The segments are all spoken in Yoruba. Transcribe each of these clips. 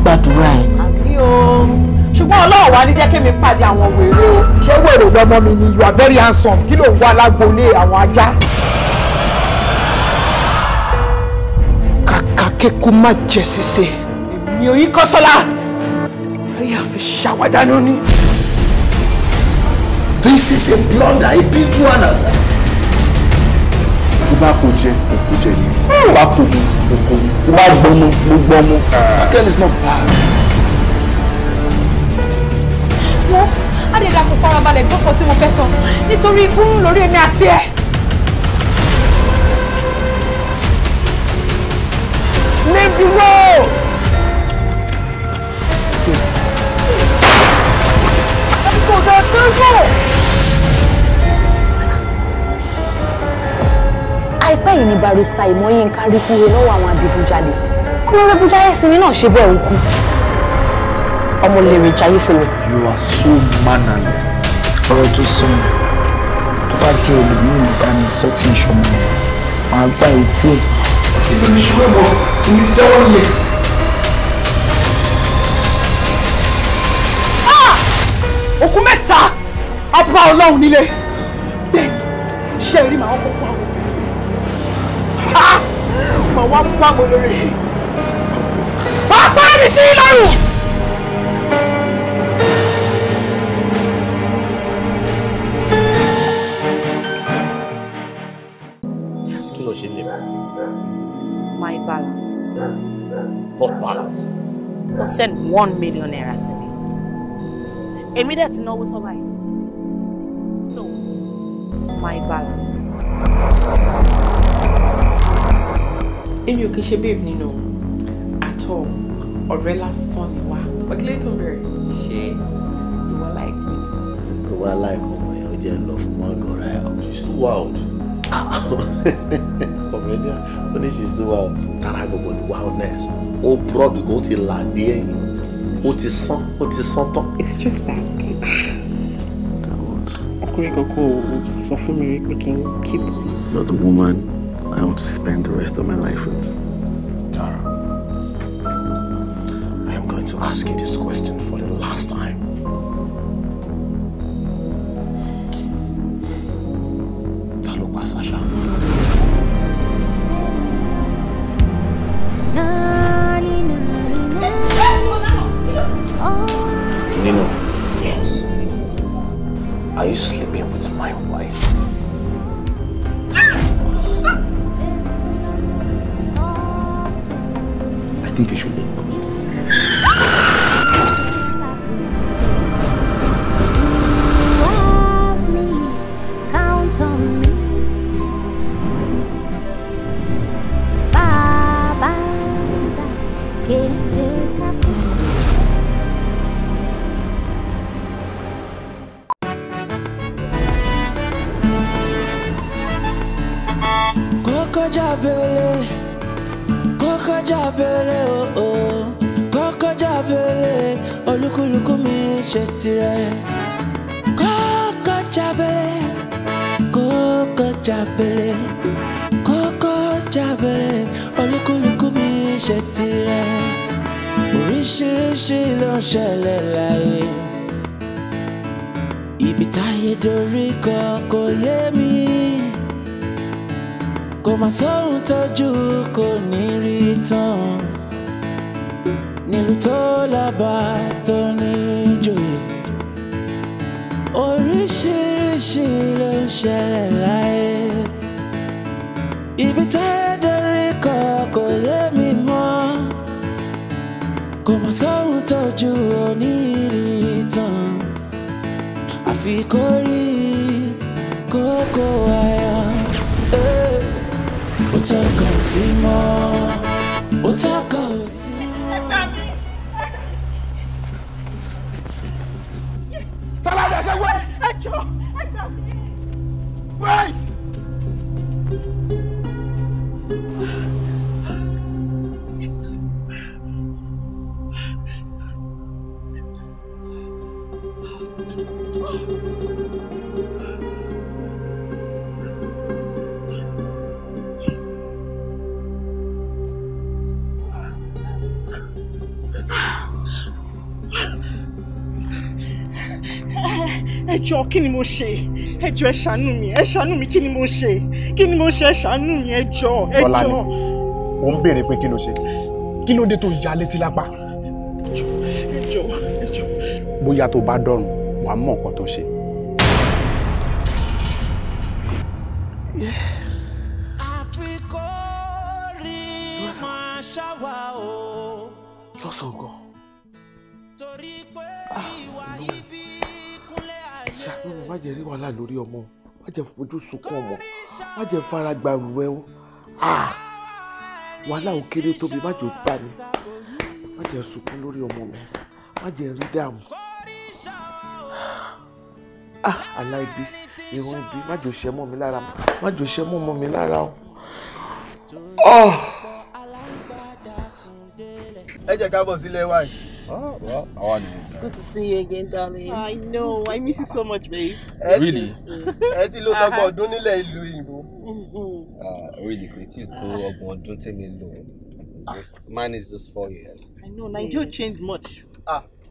Gbàdúrà ẹ̀. Àmì o. Ṣùgbọ́n Ọlọ́run wá ní jẹ́ kí mi pàdé àwọn wèrè o. Ṣé wèrè lọmọ mi ni? You are very handsome. Kí ló ń wá lágbolé àwọn ajá? Kàkà kékun má jẹ sísè. Èmi ò yí Kọ́sọ́lá. Ayé àfi ṣàwádànù ni. This is a blunder, a big one. Tí bá kò jẹ, kò jẹ ni. Bá kò mu, kò mu. Tí bá gbọ́mú, mo gbọ́mú. Again, it's not bad. Wọ́n á lè dàpọ̀ farabalẹ̀ gbọ́kọ̀ tí mo fẹ́ sọ nítorí ikú ń lórí èmi àti ẹ̀. Níbi wo? Kò dé tẹ́sán. Àìpẹ́ yìí ni barista Ìmọ̀yínká rí kúrò lọ́wọ́ àwọn adigunjalè. Honorable Jayesimi náà ṣe bẹ́ẹ̀ òkú. Ọmọ lèrè Jayesimi. You are so mannerless. Ọ̀rọ̀ tó sọ tó bá jẹ́ ẹlòmíràn bá mi sọ tí ń ṣọmọ máa gbá etí ẹ̀. Ibi mi ṣùgbọ́n mọ̀, ibi ti jáwọ́ nìyẹn. Òkú mẹ́ta ọba Ọlọ́run nílé. Bẹ́ẹ̀ni, ṣé rí màá kọ́ pa àwọn. Màá wá mú àwọn olórí. Wàá pa mi sí lọ́rùn. Kí ló ṣe lè mọ̀? My balance. What balance? Ó send 1 million naira sí mi. Èmi dẹ̀ ti náwó tó báyìí. So, my balance. Èmi ò kì í ṣe babe nínú at all. Ọ̀rẹ́ lásán ni wá. Ọ̀kílẹ̀ tó ń bẹ̀rẹ̀ ṣé ìwọ like me? Ìwọ like ọmọ yẹn ó jẹ́ lọ fún mọ́gàn rẹ̀. She's too wild. Comedian, when she's too wild. Tara gbogbo ni wildness. Ó broad kò ti là dé ẹ̀yìn. Ó ti sán tán. It's just that. Ọkùnrin kankan ò sọ fún mi pé kí n keep. You're the woman I want to spend the rest of my life with. Tara, I am going to ask you this question for the last time. Ta ló pa Sasha? Nino, yes. Are you sleeping with my wife? I think you should leave. Koko jabele oh Koko jabele olúkúlùkù mi ṣe tirẹ̀. Koko jabele olúkúlùkù mi ṣe tirẹ̀. Oríṣiríṣi ló ń ṣẹlẹ̀ láyé. Ibi táyé dorí kò yé mi. Kò má sóhun tójú kò ní rí tán. Nílùú tó lábà tó ní ìjòyè. Oríṣiríṣi ló ń ṣẹlẹ̀ láyé. Ibi táyé dorí kò yé mi mọ́. Kò má sóhun tójú ò ní rí tán. Àfi kó rí kókó ayọ̀. Utaka simo, utaka simo. Talada, say wait! Wait! ẹ jọ̀ọ́ kí ni mo ṣe? Ẹ jọ̀ọ́ ẹ ṣàánú mi. Ẹ ṣàánú mi kí ni mo ṣe? Kí ni mo ṣe? Ẹ ṣàánú mi ẹ jọ̀ọ́. Ẹ jọ̀ọ́. Ó ń béèrè pé kí ló ṣe? Kí ló dé tó ya létí lápá? Ẹ jọ̀ọ́. Bóyá tó bá dọ̀rùn, wàá mọ̀ nǹkan tó ṣe. Lọ́sàn-án gan. Ṣàánú mi, má jẹ́ rí wàhálà lórí ọmọ, má jẹ́ fojú sunkún ọmọ, má jẹ́ fara gba rúwẹ́ o. Wàhálà ò kéré tóbi, má jẹ́ ó bá mi, má jẹ́ sunkún lórí ọmọ mi, má jẹ́ rí dààmú. Aláìbí, ìran ibi, má jẹ́ ó ṣẹ́ mọ́ mi lára, má jẹ́ ó ṣẹ́ mọ́ mi lára o. Ẹ jẹ́ ká bọ̀ sílé wa yìí. Well, I want to. Good to see you again, darling. I know. I miss you so much, babe. Really? Ẹ ti lò tọgbọ̀n ọdún nílẹ̀ ìlú òyìnbó. Really, it is too ọgbọ̀n ọdún tèmi lò. Mine is just 4 years. I know. Nigeria changed much.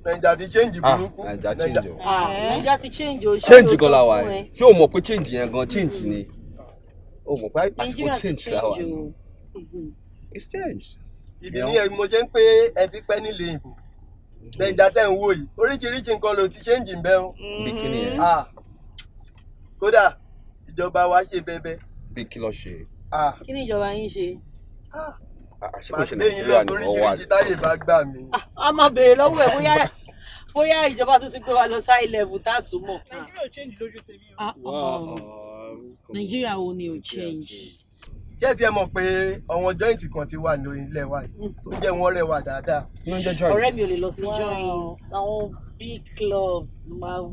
Naija ti change burúkú. Naija change o. Naija ti change o. Change kan la wa ẹ. Ṣé o mọ̀ pé change yẹn gan change ni? O mọ̀ pé àsìkò change la wa. It's changed. Ìdí nìyẹn mo ṣe ń pé ẹ ti pẹ́ nílé ìbò. Naija tẹ́ ń wò yìí, oríṣiríṣi nǹkan ló ti change ń bẹ́ o. Bí kí ni ẹ? Kódà ìjọba wa ṣe bẹ́bẹ́. Bí kí ló ṣe? Kí ni ìjọba yín ṣe? Ṣé kò ṣe Nàìjíríà ni wọ́n wà? Oríṣiríṣi táyé bá gbà mí. A máa béèrè lọ́wọ́ ẹ̀ bóyá ìjọba tó ti gbé wa lọ sáì level tá a tún mọ̀. Nigeria ò change lójú tèmi o. Nigeria wo ni ò change? Ṣé tí ẹ mọ̀ pé àwọn joint kan ti wà ní ilẹ̀ wa tó jẹ́ wọ́n rẹwà dáadáa? Ọ̀rẹ́ mi ò lè lọ sí joint. Àwọn big clubs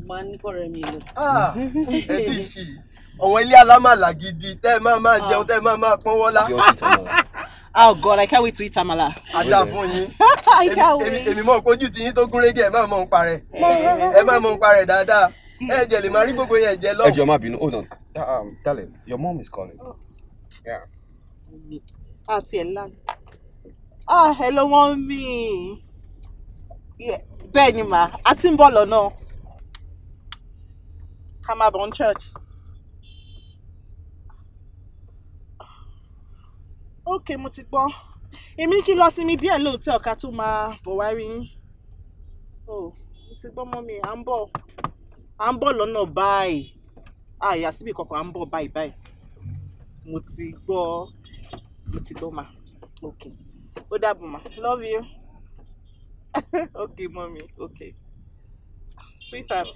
máa ní kọ́rẹ́ mi lọ. Ẹ ti ṣì àwọn ilé alámàlà gidi tẹ́ ẹ máa jẹun tẹ́ ẹ máa pọ́n wọ́lá. Oh God, I can't wait to eat amala. Ada fún yín. I can't wait. Èmi mọ̀ kojú ti yín tó gún régé ẹ máa mọ̀ ń parẹ́. Ẹ máa mọ̀ ń parẹ́ dáadáa. Ẹ jẹ́ lè máa rí gbogbo yẹn jẹ lọ. Ẹ jọ̀ọ́ má bínú, hold on. Darling, your mom is calling. Yeah. Àti ẹ̀ lánàá. Hello mommy. Bẹ́ẹ̀ ni mà, a ti ń bọ̀ lọ́nà. Ká máa bọ̀ ní church. Okay, mo ti gbọ́. Èmi kí lọ sí mi díẹ̀ lóòótọ́ ká tó máa bọ̀ wá rí yín. Mo ti gbọ́ mọ́mí, à ń bọ̀ lọ́nà báyìí. Ìyá síbi kankan à ń bọ̀ báyìí. Mo ti gbọ́ ma. Okay. Ó dàbọ̀ ma. Love you. Okay, mommy. Okay. Sweetheart.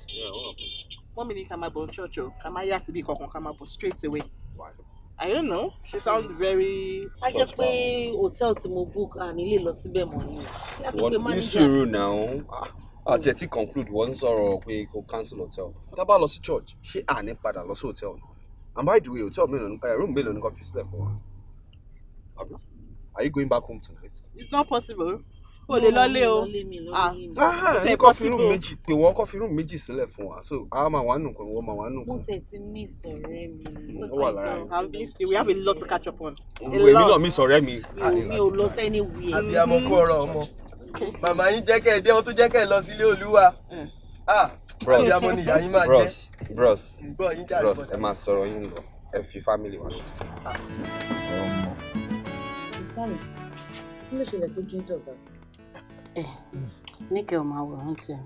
Mommy ní ká máa bọ̀ church o. Ká máa yá síbi kankan ká máa bọ̀ straight away. Why? I don't know. She sounds very. A jẹ́ pé hotel tí mo book à nílé lọ síbẹ̀ mọ́ ni. Wọ́n ní sùúrù náà. Àti ẹ̀ tí conclude wọ́n sọ̀rọ̀ pé kò cancel hotel. Tá bá lọ sí church, ṣé àní padà lọ sí hotel náà? And by the way, hotel room mélòó ní kò fi sílẹ̀ fún wa? Are you going back home tonight? It's not possible. O lè lọ́lé o. Ní coffee room méjì pé wọ́n coffee room méjì sílẹ̀ fún wa. So a máa wà nù kan, wọ́n máa wà nù kan. Mo tẹ̀ ti miss ọ̀rẹ́ mi. Ó wà lára rẹ̀. We have a lot to catch up on. Èmi náà miss ọ̀rẹ́ mi. Mi ò lọ sẹ́ni wí. Àti àmọ́ kó ọ̀rọ̀ ọmọ. Màmá yín jẹ́ kẹ́ ẹ dé wọn tó jẹ́ kẹ́ ẹ lọ sílé Olúwa. Bros, ẹ máa sọ̀rọ̀ yín lọ. Ẹ fi family wa lọ. Kí ló ṣẹlẹ̀ tó jí dọ̀gba? Níkẹ́ ò máa wọ̀ ọ́n tiẹ̀.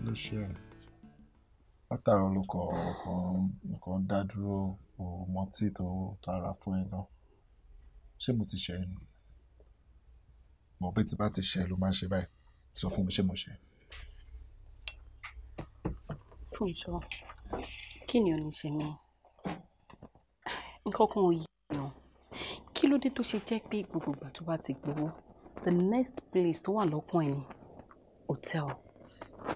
Ló ṣe ẹ̀ látàrọ ló kàn dá dúró mọtí tó tara fún ẹ náà. Ṣé mo ti ṣe ẹ ni? Mo bí tí bá ti ṣe ló máa ṣe báyìí. Sọ fún mi ṣé mo ṣe. Fúnṣọ́, kí ni ò ní ṣe mí? Nǹkan kan ò yí yan. Kí ló dé tó ṣe jẹ́ pé gbogbo ìgbà tó bá ti gbowó, the next place tó wà lọ́kàn ẹ̀ ni hotel.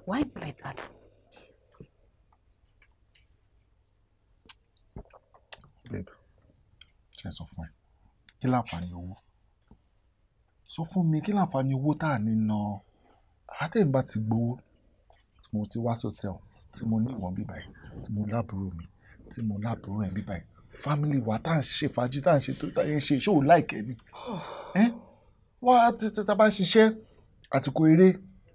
Why is it like that? Babe, ṣe sọ fún ẹ. Kí láǹfààní owó? Sọ fún mi kí láǹfààní owó tá à ní ná. Àtẹ̀yìn bá ti gbowó, tí mo ti wá sí hotel, tí mo ní ìwọ̀n bíbáyìí, tí mo lábúrò mi, tí mo lábúrò ẹ̀ bíbáyìí. Family wa tá à ń ṣe fàájì tá à ń ṣe tó táyé ṣe ṣó láìkẹ́ ni. Wá tá bá ń ṣiṣẹ́ àsìkò eré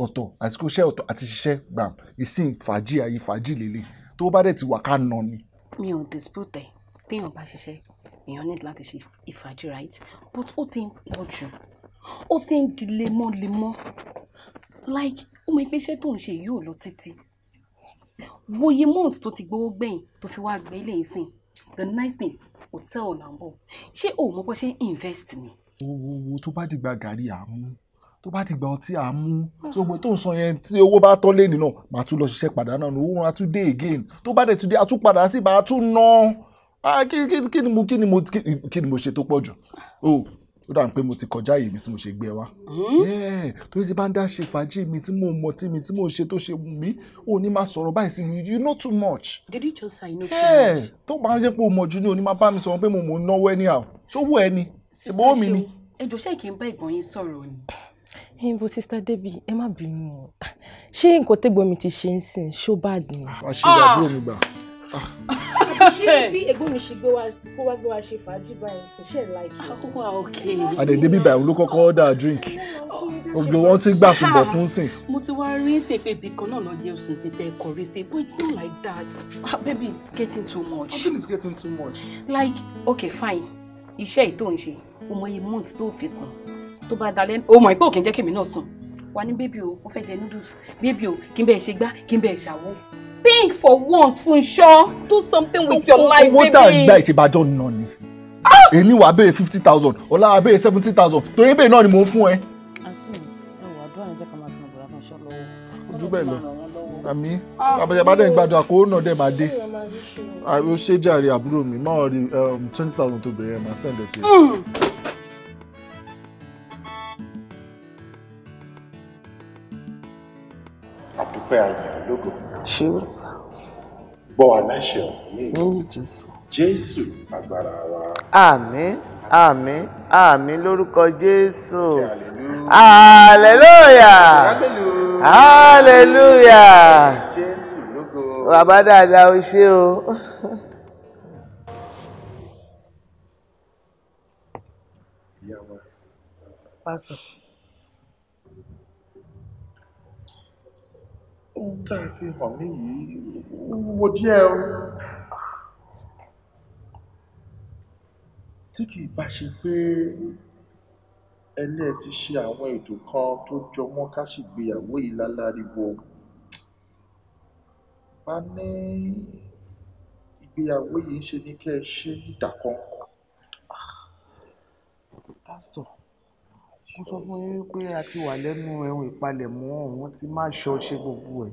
ọ̀tọ̀ àsìkò iṣẹ́ ọ̀tọ̀ àti ṣiṣẹ́ gbàm ìsìn fàájì ayé fàájì lélẹ̀ tó bá dẹ̀ ti wà ká nà ni. mi ò dispute téèyàn bá ṣiṣẹ́ èèyàn need láti ṣe ìfàájì right but ó ti ń pọ̀ jù ó ti ń di lemọ́lemọ́ like ó mọ iṣẹ́ tó ń ṣe yóò lọ títí wòye month tó ti gbowó gbẹ̀yìn tó fi wá gbé ilé ìsìn the nice thing hotel lambo ṣé o mọ bó ṣe ń invest ni. owó tó bá dìgbà gàrí àmú tó bá dìgbà ọtí àmú tó gbé tó ń san yẹn tí owó bá tọ́ lé nínú màá tún lọ ṣiṣẹ́ padà náà owó wọn á tún dé again tó bá dẹ̀ tún dé á tún padà sí ibà á tún ná kí ni mo ṣe tó pọ̀ jù ó dà pé mo ti kọjá yìí mi tí mo ṣe gbé ẹ wá tó ti bá ń dá ṣe fàájì mi tí mo mọ̀ tí mi tí mo ṣe tó ṣe wù mí ò ní máa sọ̀rọ̀ báyìí sí mi you know too much. Did you just say you know too much? tó bá ń jẹ́ pé o mọ̀ jù ní o ní máa bá mi sọ̀rọ̀ pé mo mọ̀ ń náwó anyhow ṣó wù ẹ ni ṣèbó mi ni. ẹjọ ṣé kì í bá ìgbọ̀n yín sọ̀rọ̀ ni. Bó sista Debbie ẹ má bínú o ṣé nǹkan tẹ́gbọ́n mi ti ṣe ń sìn ṣó bad ni. àṣírí àbúrò mi gbà. ṣé bí ẹ̀gbọ́n mi ṣe gbé wa ṣe fàájì báyìí sí ṣe láìkí. wà okay. àdèdè bíbá ìlú kọ́kọ́ order drink gbogbo wọn ti gbà sùnbọ̀ fún sìn. mo ti wá rí ṣe pé ibì kan náà lọ jẹ́ òsì ṣe tẹ́ kọrí sí but it's not like that baby it's getting too much. I think it's getting too much. like okay fine iṣẹ́ ìtò ń ṣe o mọ iye months tó fi sùn tó bá dalẹ̀ o mọ̀ pé òkè ń jẹ́ kémi náà sùn wà ní bébí o ó fẹ́ jẹ noodles bébí o kí n bẹ́ẹ̀ ṣe gbá kí n bẹ́ẹ̀ ṣàwọ́. Think for once, Funsho. Do something with your life, baby. Owó tá à ń gbà ìṣèbàjọ́ nà ni. Èmi wàá béèrè 50,000, ọ̀la wàá béèrè 70,000. Torí bẹ́ẹ̀ náà ni mò ń fún ẹ. Àǹtí mi, ẹ̀wọ̀ àdúrà ń jẹ́ ká máa fi ọ̀bọ̀ra fún ṣọ́ lọ́wọ́. Ojú bẹ́ẹ̀ lọ. Àmì àbẹ̀yẹ̀ bá dẹ̀ ń gbàdúrà kó náà dẹ̀ máa dé. Ó ṣe jàre àbúrò mi, máa rí 20,000 tó bẹ̀rẹ̀ máa send ẹ̀ sí. Àdúpẹ́ ayọ̀ lógo. Gbọ́ aláṣẹ ọ̀hún. Jésù agbára wa. Àmín, àmín, àmín lórúkọ Jésù. Hallelujah. Hallelujah. Jésù lógo. Bàbá dáadáa o ṣé o. Ìyá wa. Pastor. Ohun tá a fi hàn mí yìí wúwo díẹ̀ o. Tí kìí bá ṣe pé ẹlẹ́ ti ṣe àwọn ètò kan tó jọ mọ́ ká ṣègbéyàwó yìí láláriwo. Bá ní ìgbéyàwó yìí ń ṣe ní kẹ́ ẹ ṣe nídàkọ́ńkọ́. Pastor, mo sọ fún yín pé a ti wà lẹ́nu ẹ̀wọ̀n ìpalẹ̀mọ́ ọ̀hún ti máa ṣọ́ ṣe gbogbo ẹ̀.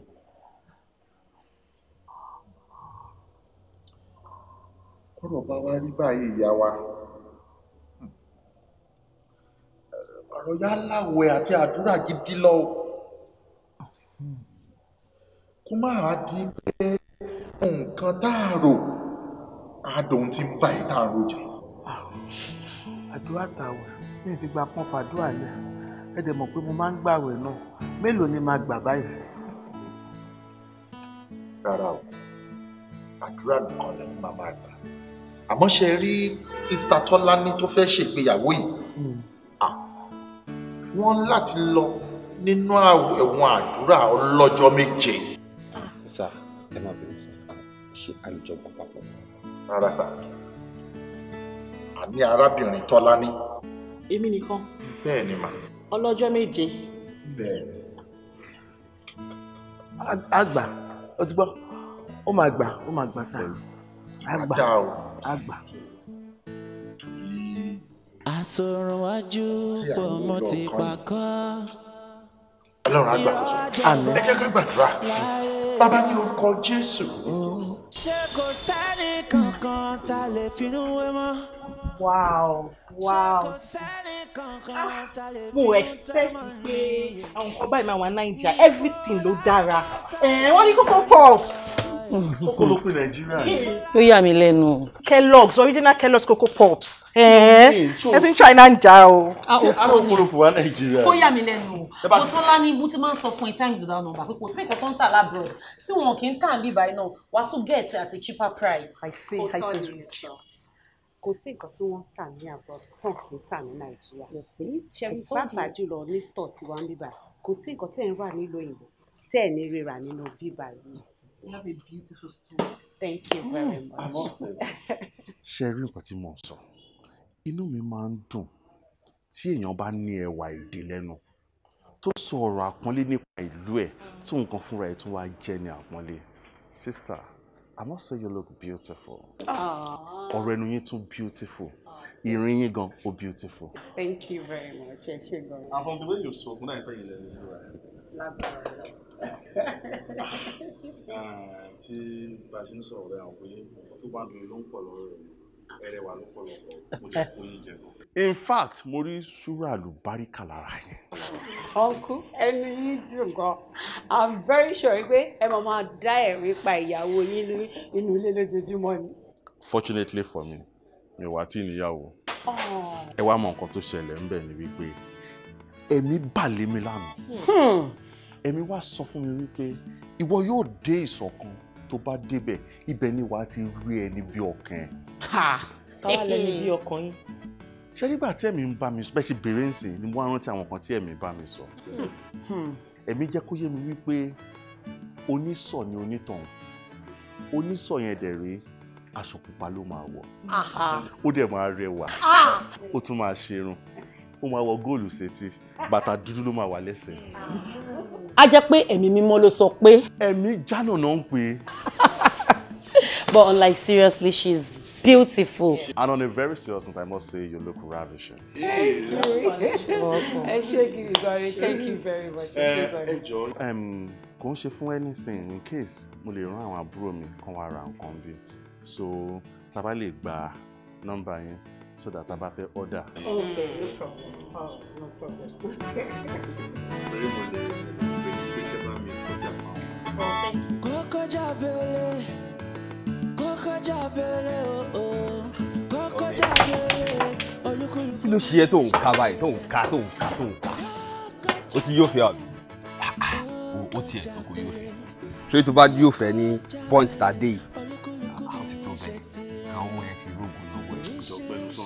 Ọ̀rọ̀ bá wá rí báyìí ìyá wa. Ọ̀rọ̀ yá láwẹ̀ àti àdúrà gidi lọ. Kó máa di pé nǹkan táàrò àádọ́n ti ń bá ìtààrò jẹ. Àdúrà tàwẹ̀ mi fi gba pọ́n fàdúrà lẹ̀ ẹ dẹ̀ mọ̀ pé mo máa ń gbàwẹ̀ náà mélòó ni máa gbà báyìí. Rárá o, àdúrà nìkan lẹ́yìn máa máa gbà. Àmọ́ ṣe rí sista Tọ́lání tó fẹ́ ṣègbéyàwó yìí. Wọ́n láti lọ nínú ẹ̀wọ̀n àdúrà ọlọ́jọ́ méje. Sà, ẹ má bẹ̀rù sà, ṣé àlùjọpọ̀ papọ̀? Rárá sà, àní arábìnrin Tọ́lání. Èmi nìkan. Bẹ́ẹ̀ ni mà. Ọlọ́jọ́ méje. Bẹ́ẹ̀ ni. Àgbà, ó ti gbọ́, ó máa gbà sá. Àgbà, àgbà. Àsọ̀rọ̀ wájú pọ̀ mọ́ ti pàkọ́. Ọlọ́run á gbàkóso. Àmín. Ẹ jẹ́ ká gbàdúrà. Bàbá ní orúkọ Jésù. Ṣé kò sẹ́ni kankan tá lè finú wé mọ́? Wow. Mo expect pé àwọn nǹkan báyìí máa wà Naija, everything ló dára. Wọ́n ní Coco Pops. Coco ló pín Nàìjíríà. Ó yà mí lẹ́nu. Kellogg's, original Kellogg's Coco Pops. Ẹ ti ń China ń jà o. Àwọn olùkọ́ wa Nàìjíríà. Ó yà mí lẹ́nu. Mo tọ́lá ní mo ti máa ń sọ fún times without number pé kò sí nǹkan tó ń tà lábroad tí wọn kì í tà ní báyìí náà wàá tún get at a cheaper price. I see. Kò sí nǹkan tí wọ́n tà ní abroad tán kì í tà ní Nàìjíríà. Ṣé pàápàá jùlọ ní store tí wọ́n ń bíbà kò sí nǹkan tẹ́ ẹ̀ ń rà nílùú òyìnbó tẹ́ ẹ̀ ní rírà nínú bíbá yìí. You have a beautiful skin. Thank you very much. Ṣé rí nǹkan tí mò ń sọ? Inú mi máa ń dùn tí èèyàn bá ní ẹwà èdè lẹ́nu tó sọ ọ̀rọ̀ àpọ́nlé nípa ìlú ẹ̀ tó nǹkan fúnra ẹ̀ tún wá jẹ́ ní àpọ́nlé. Sister, I must say you look beautiful. Ọ̀rọ̀ ẹnu yín tún beautiful. Ìrìn yín gan ó beautiful. Thank you very much. Ẹ ṣé gan. And from the way you spoke, mo náà fẹ́ yín lẹ́nu ìlú rẹ̀. Lágbára lọ. Tí bá a ṣe ń sọ̀rọ̀ rẹ̀ àwọn pé tó bá dùn ló ń pọ̀ lọ́rọ̀ rẹ̀ ẹrẹ̀wà ló pọ̀ lọ́pọ̀ mo lè kó yín jẹ gan. In fact, mo rí ṣúrà àlùbáríkà lára yẹn. Uncle, ẹnu yín dùn gan. I'm very sure pé ẹ máa dá ẹ̀rín pa ìyàwó yín nínú ilé lójoojúmọ́ ni. Fortunately for me, mi ò wá tí níyàwó. Ẹ wá mọ nǹkan tó ṣẹlẹ̀ ńbẹ̀ ni wípé ẹ̀mí bà lé mi lánàá. Ẹ̀mí wá sọ fún mi wípé ìwọ yóò dé ìṣọ̀kan tó bá débẹ̀ ibẹ̀ ni wàá ti rí ẹni bí ọkàn ẹ̀. Táwa lẹni bí ọkàn yín. Ṣé nígbà tí ẹ̀mí ń bá mi sọ bẹ́ẹ̀ ṣe bèrè ń sìn ni mo wá rántí àwọn kan tí ẹ̀mí bá mi sọ. Ẹ̀mí jẹ́ kó yé mi wípé onísọ̀ ni onítọ̀hún. Onísọ̀ yẹn dẹ̀ rèé aṣọ pupa ló máa wọ̀. Ó dẹ̀ máa rẹwà. Ó tún máa ṣerun. Ó máa wọ góòlù sétí. Bàtà dúdú ló máa wà lẹ́sẹ̀. A jẹ́ pé ẹ̀mí mímọ́ ló sọ pé. Ẹ̀mí jánà náà ń pè é. But like seriously, she's beautiful. And on a very serious note, I must say you look ravishing. Thank you. Ẹ ṣé gidi gan ni. Thank you very much. Ẹ jọ̀ọ́. Kò ń ṣe fún anything in case mo lè rán àwọn àbúrò mi kán wá ra nǹkan bí. So tá bá lè gba nọ́mbà yẹn so that tá bá fẹ́ order. Okay, no problem. Oh, no problem. Kókó jábẹ́lẹ̀, kókó jábẹ́lẹ̀ ooo, kókó jábẹ́lẹ̀ olúkúlùkù. Kí ló ṣe é tó ń ka báyìí tó ń ka tó ń ka tó ń ka? Ó ti yóò fẹ́ àbí? Ó tiẹ̀ tó kò yóò fẹ́. Ṣé tó bá yóò fẹ́ ní point tàdé yìí? Ó ti tó bẹ́ẹ̀. Àwọn ọmọ yẹn ti rógun lọ́wọ́ ẹ̀.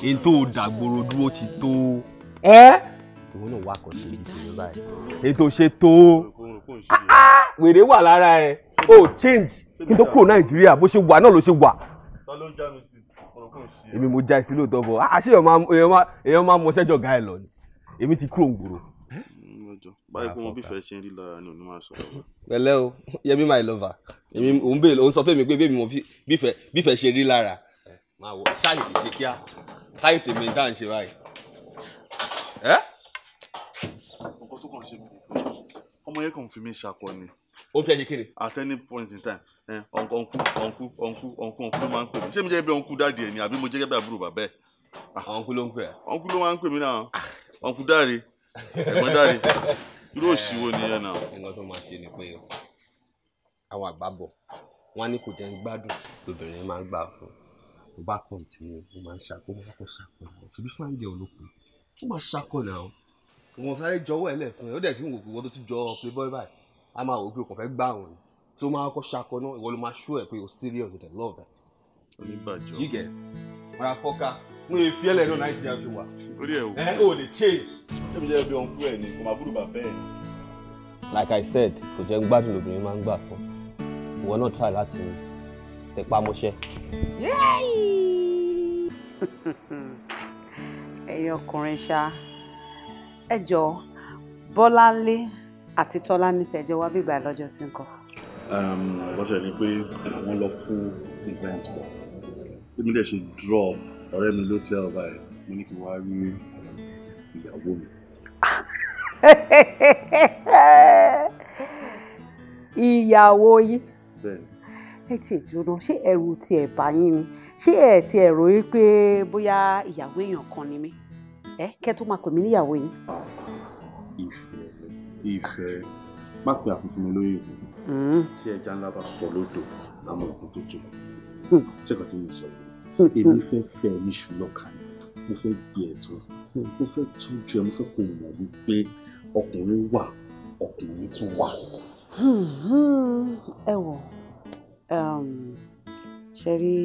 Èyí tó dàgbòrò dúró ti tó. Ìwọ náà wá kọ́ ṣe bí tèmi báyìí. Èyí tó ṣe tó. Wèrè wà lára ẹ̀. Ó change kí n tó kúrò Nàìjíríà bó ṣe wà náà ló ṣe wà. Èmi mo já ìsílò tó bọ̀. Ṣé èèyàn máa mọṣẹ́ jọ gáà ẹ̀ lọ ni? Èmi ti kúrò gbòòrò. Báyìí kó wọn bí fẹ́ ṣe ń rí lára ni òní máa sọ. Pẹ̀lẹ́ o, Yẹmí my lover. Èmi òun sọ fún mi pé bébí mo bí fẹ́ ṣe rí lára. Máa wọ ṣáàyè kì í ṣe kíá. Ṣáàyè tèmi ń dá ń ṣe báyìí. Nǹkan tó kàn ṣe mí ọmọ yẹn kàn fi mí ṣakọ ni. Ó fi ẹ ṣe kí ni? At any point in time, ọ̀nkú ló máa ń pè mí. Ṣé mi jẹ́ bí ọ̀nkú dáàdì ẹ̀ ni àbí mo jẹ́ bí àbúrò bàbá ẹ̀? Ọ̀nkú ló ń pè ẹ́. Ọ̀nkú ló máa ń pè mí náà. Ọ̀nkú dáre, ẹ̀gbọ́n dáre. Irú òṣìwò nìyẹn náà. Nǹkan tó máa ṣe ni pé àwọn àgbà bọ̀ wọ́n á ní kò jẹ́ ń gbádùn lóbìnrin máa ń gbà fún tó bá kọ̀ǹtínú ó máa ń ṣàkó ṣùgbọ́n fún àǹjẹ́ olókùn ó máa ṣàkó náà. Wọ́n sáré jọ̀wọ́ ẹ̀ lẹ̀ fún ẹ ó dẹ̀ tí ń wò pé wọ́n tó tún jọ playboy báyìí a máa wò pé o kàn fẹ́ gbá àwọn ni tó máa kọ́ ṣàkó náà ìwọ ló máa ṣó ẹ̀ pé o serious with the love ẹ̀. Oníbàjọ́. Jígẹ̀ ọ̀rá fọ́ká mo lè fi ẹlẹ́ náà Nàìjíríà fi wà. Orí ẹ̀ wò. Ó lè change. Ṣé mi jẹ́ bí ọ̀nkú ẹ̀ ni kò máa búrò bàbá ẹ̀ ni. Like I said, kò jẹ́ ń gbádùn lóbìnrin máa ń gbà fún. Ìwọ náà try láti tẹpá mọ́ṣẹ́. Ẹ̀yin ọkùnrin ṣá, ẹ jọ̀ọ́ Bọ́láńlé àti Tọ́lání tẹ̀jọ́ wá bíbá lọ́jọ́ sí nǹkan. Ọ̀ṣẹ̀ ni pé wọ́n lọ fún event bọ̀. Bí mi dẹ̀ ṣe drop ọ̀rẹ́ mi ló tẹ́ ọba ẹ̀ mo ní kí wọ́n á rí ìyàwó mi. Ìyàwó yín. Bẹ́ẹ̀ni. Ẹ ti dúró ṣé ẹrù ti ẹ̀ bá yín ni ṣé ẹ ti ẹ̀ rò wípé bóyá ìyàwó èèyàn kan ni mí kẹ́ tó máa pè mí níyàwó yín. Ìfẹ́ má pe àfúnfún mi lórí ìbò tí ẹja ńlá bá sọ lódò lámọ̀ ọ̀kan tó tó ṣé kan tí mo sọ yìí èmi fẹ́ fẹ́ níṣu lọ́kàn mo fẹ́ gbé ẹ̀ tán mo fẹ́ tọ́jú ẹ mo fẹ́ kó mọ̀ wípé ọkùnrin wà ọkùnrin tún wà. Ẹ wò ṣe rí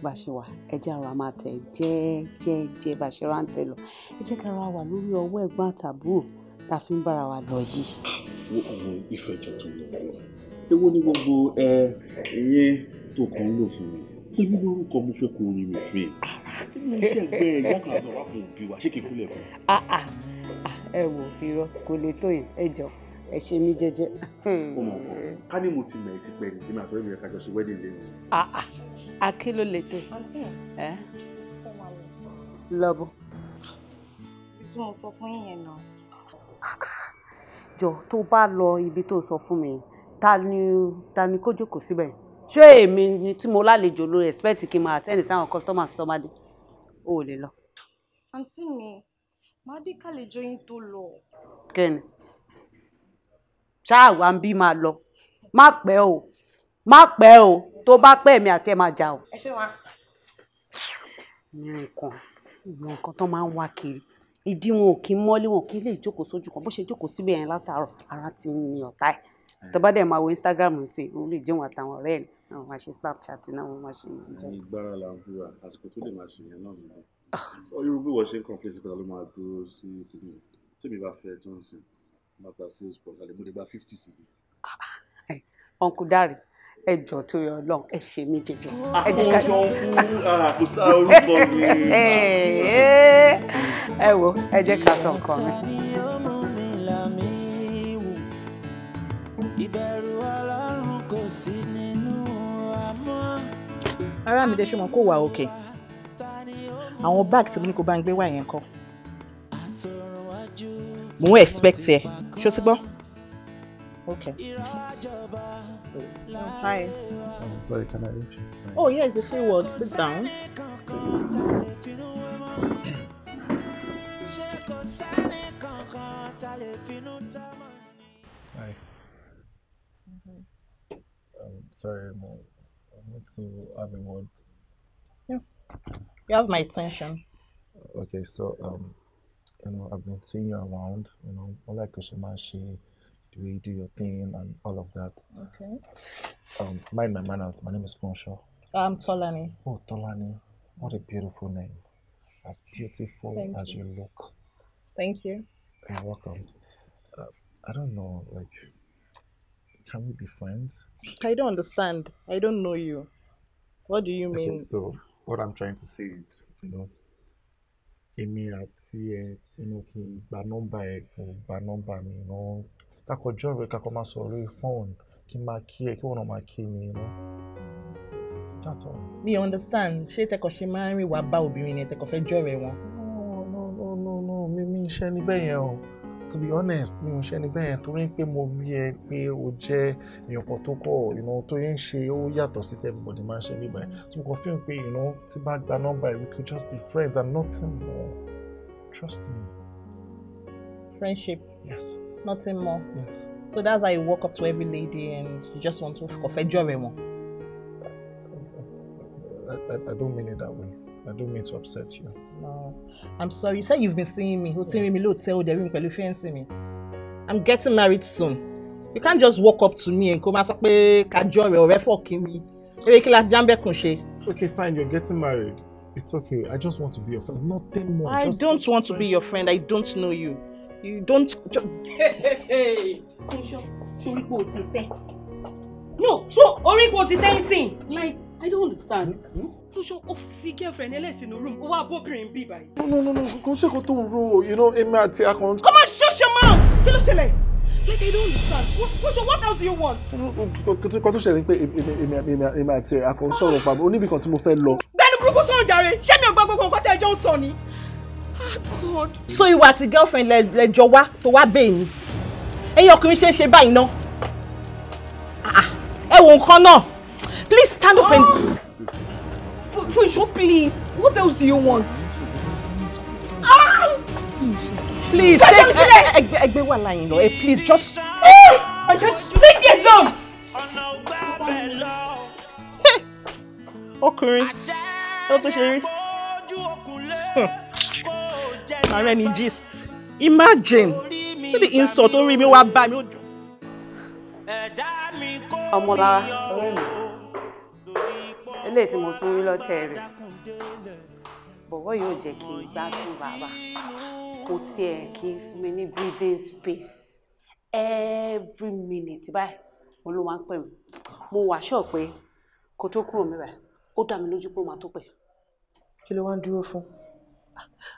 bá ṣe wà ẹ jẹ́ ara máa tẹ̀ jẹ́ẹ́jẹ́ bá ṣe rántẹ lọ ẹ jẹ́ ká ara wà lórí ọwọ́ ẹ̀gbọ́n àtàbúrò tá a fi ń bára wa lọ yìí. Wo ọ̀rọ̀ ìfẹ́jọ́ tó lọ lọ. Èwo ni gbogbo ìyẹn tó kàn ń lò fún mi? Èmi lórúkọ mo fẹ́ kó orin mi fè. Iṣẹ́ ẹgbẹ́ ìyá kan àti ọ̀rọ̀ kan òbí wa ṣé kí n kúlẹ̀ fún? Ẹ wò irọ́ kò lè tó yẹn ẹ jọ ẹ ṣe mí jẹ́jẹ́. Ó mọ̀ nǹkan ká ní mo ti mẹ̀ ẹ́ ti pẹ́ ni èmi àtọ́rẹ́ mi yẹn ká jọ ṣe wedding day. Akí ló lè tó. Àǹtí ẹ fún wa lọ. lọ́bù. Bí mo sọ fún yín náà. Jọ tó bá lọ ibi tó sọ fún mi ta ni kó jókòó síbẹ̀ ṣé èmi ni tí mo lálejò ló expect kí n máa attend sáwọn customers tó máa dé ó lè lọ. Àǹtí mi máa dé kálejò yín tó lọ. Kẹ́ni ṣáà wá ń bí máa lọ má pẹ́ o tó bá pẹ́ mi àti ẹ máa jà o. Ẹ ṣe wá. nǹkan tó máa ń wá kiri ìdí wọn ò kí ń mọ́lé wọn kí lè jókòó sójú kan bó ṣe jókòó síbẹ̀ yẹn látàárọ̀ ara ti ń ní ọ̀tá ẹ̀ tó bá dẹ̀ máa wo Instagram sí ó lè jẹun àtàwọn ọ̀rẹ́ ẹ̀ náà máa ṣe Snapchat náà wọ́n máa ṣe ìjẹun. Ìgbára la ń búra àsìkò tó lè máa ṣe yẹn náà nìyẹn. Irú bí wọ́n ṣe ń complain sí pé ló máa dúró sí kìnìún tí mi bá fẹ́ tó ń sìn máa gba sales port àlẹ́ mo lè gba 50 sí i. Uncle Dari ẹ jọ̀ọ́ tó yọ Ọlọ́run ẹ ṣe mí jẹ́jẹ́ ẹ jẹ́ ká kò sí orúkọ mi. ẹ wo ẹ jẹ́ ká sọ nǹkan mi. ìbẹ̀rù Ọlọ́run kò sí nínú àmọ́. Ará mi dé ṣe mọ̀ kó wà òkè àwọn báàgì tí mo ní kó bá ń gbé wá yẹn kọ́ mo ń expect ẹ ṣó ti gbọ́. Okay. Hi. Sorry, can I reach you? Oh yes, the free word. Sit down. Hi. Sorry, Mo. I want to have a word. Yeah. You have my attention. Okay, so I've been seeing you around. I like to share my shit. The way you do your thing and all of that. Okay. Mind my manners. My name is Fonshaw. I'm Tolani. Oh, Tolani. What a beautiful name. As beautiful as you look. Thank you. You're welcome. I don't know, can we be friends? I don't understand. I don't know you. What do you mean? Okay, so what I'm trying to say is, Èmi àti ẹ, kí n gba nọ́mbà ẹ, kò gba nọ́mbà mi, Kakọ jọ̀rọ̀ kakọ máa sọ̀rọ̀ lórí phone, kí n máa kí ẹ, kí wọ́n náà máa kí mi, That's all. Me understand. Ṣé tẹkọ̀ ṣe máa ń rìn wá bá obìnrin ni tẹkọ̀ fẹ́ jọ̀rẹ̀ wọn? No, mi ń ṣe ní bẹ́ẹ̀ yẹn o. To be honest, mi ò ṣe ní bẹ́ẹ̀ yẹn torí pé mo rí ẹ pé o jẹ́ èèyàn kan tó kọ̀, tó ń ṣe ó yàtọ̀ sí everybody máa ń ṣe níbẹ̀. So mo kàn feel pé, tí bá gba nọ́mbà ẹ, we could just be friends and nothing more. Trust me. Friendship? Yes. Nothing more? Yes. So that's how you walk up to every lady and you just want to fẹ́ jọ̀rẹ̀ wọn? I don't mean it that way. I don't mean to upset you. No. I'm sorry. You said you've been seeing me. I'm getting married soon. You can't just walk up to me and come and say, "Kajore or refoking me." Okay, fine. You're getting married. It's okay. I just want to be your friend. Nothing more. I don't want to be your friend. I don't know you. You don't. Hey. No, so Oripo ti dancing. Like, I don't understand. Fusho, girlfriend, let's in the room. Oh, I'm bothering be by. No. Kò ṣe kó tó ń ro. Èmi àti akon. Come on, shut your mouth. Kí ló ṣẹlẹ̀? Like, I don't understand. Fusho, what else do you want? Kò tó ṣẹlẹ̀ pé èmi àti akon sọ̀rọ̀ pàbó. Oníbi kan tí mo fẹ́ lọ. Bẹ́ẹ̀ni burúkú sọ̀rọ̀ jàre. Ṣé mi ò gbọ́ gbogbo nǹkan tẹ́ ẹ jọ ń sọ ni? God. So ìwọ àti girlfriend lẹ́jọ́ wá tó wá bẹ́ẹ̀ ni. Ẹ̀yin ọkùnrin ṣe báyìí ná. Ẹ wo nǹkan náà. Please stand up and. Fusho, please. What else do you want? Please. Ẹgbẹ́ wà láyìn lọ. Please just. I just take it down. Ọkùnrin. Ó tó ṣe rí. Ààrẹ ni gist. Imagine. See the insult orí mi wá bá mi. Ọmọlára ọ̀rẹ́ mi eléyìí tí mo tún rí lọ́tẹ̀ rẹ̀ bọ̀bọ̀ yóò jẹ́ kí n gbádùn bàbá kò tiẹ̀ kí n fún mi ní breathing space every minute báyìí mo ló máa ń pè mí mo wà sọ pé kó tó kúrò mi báyìí ó dá mi lójú pé ó máa tó pè. kí ló wá ń dúró fún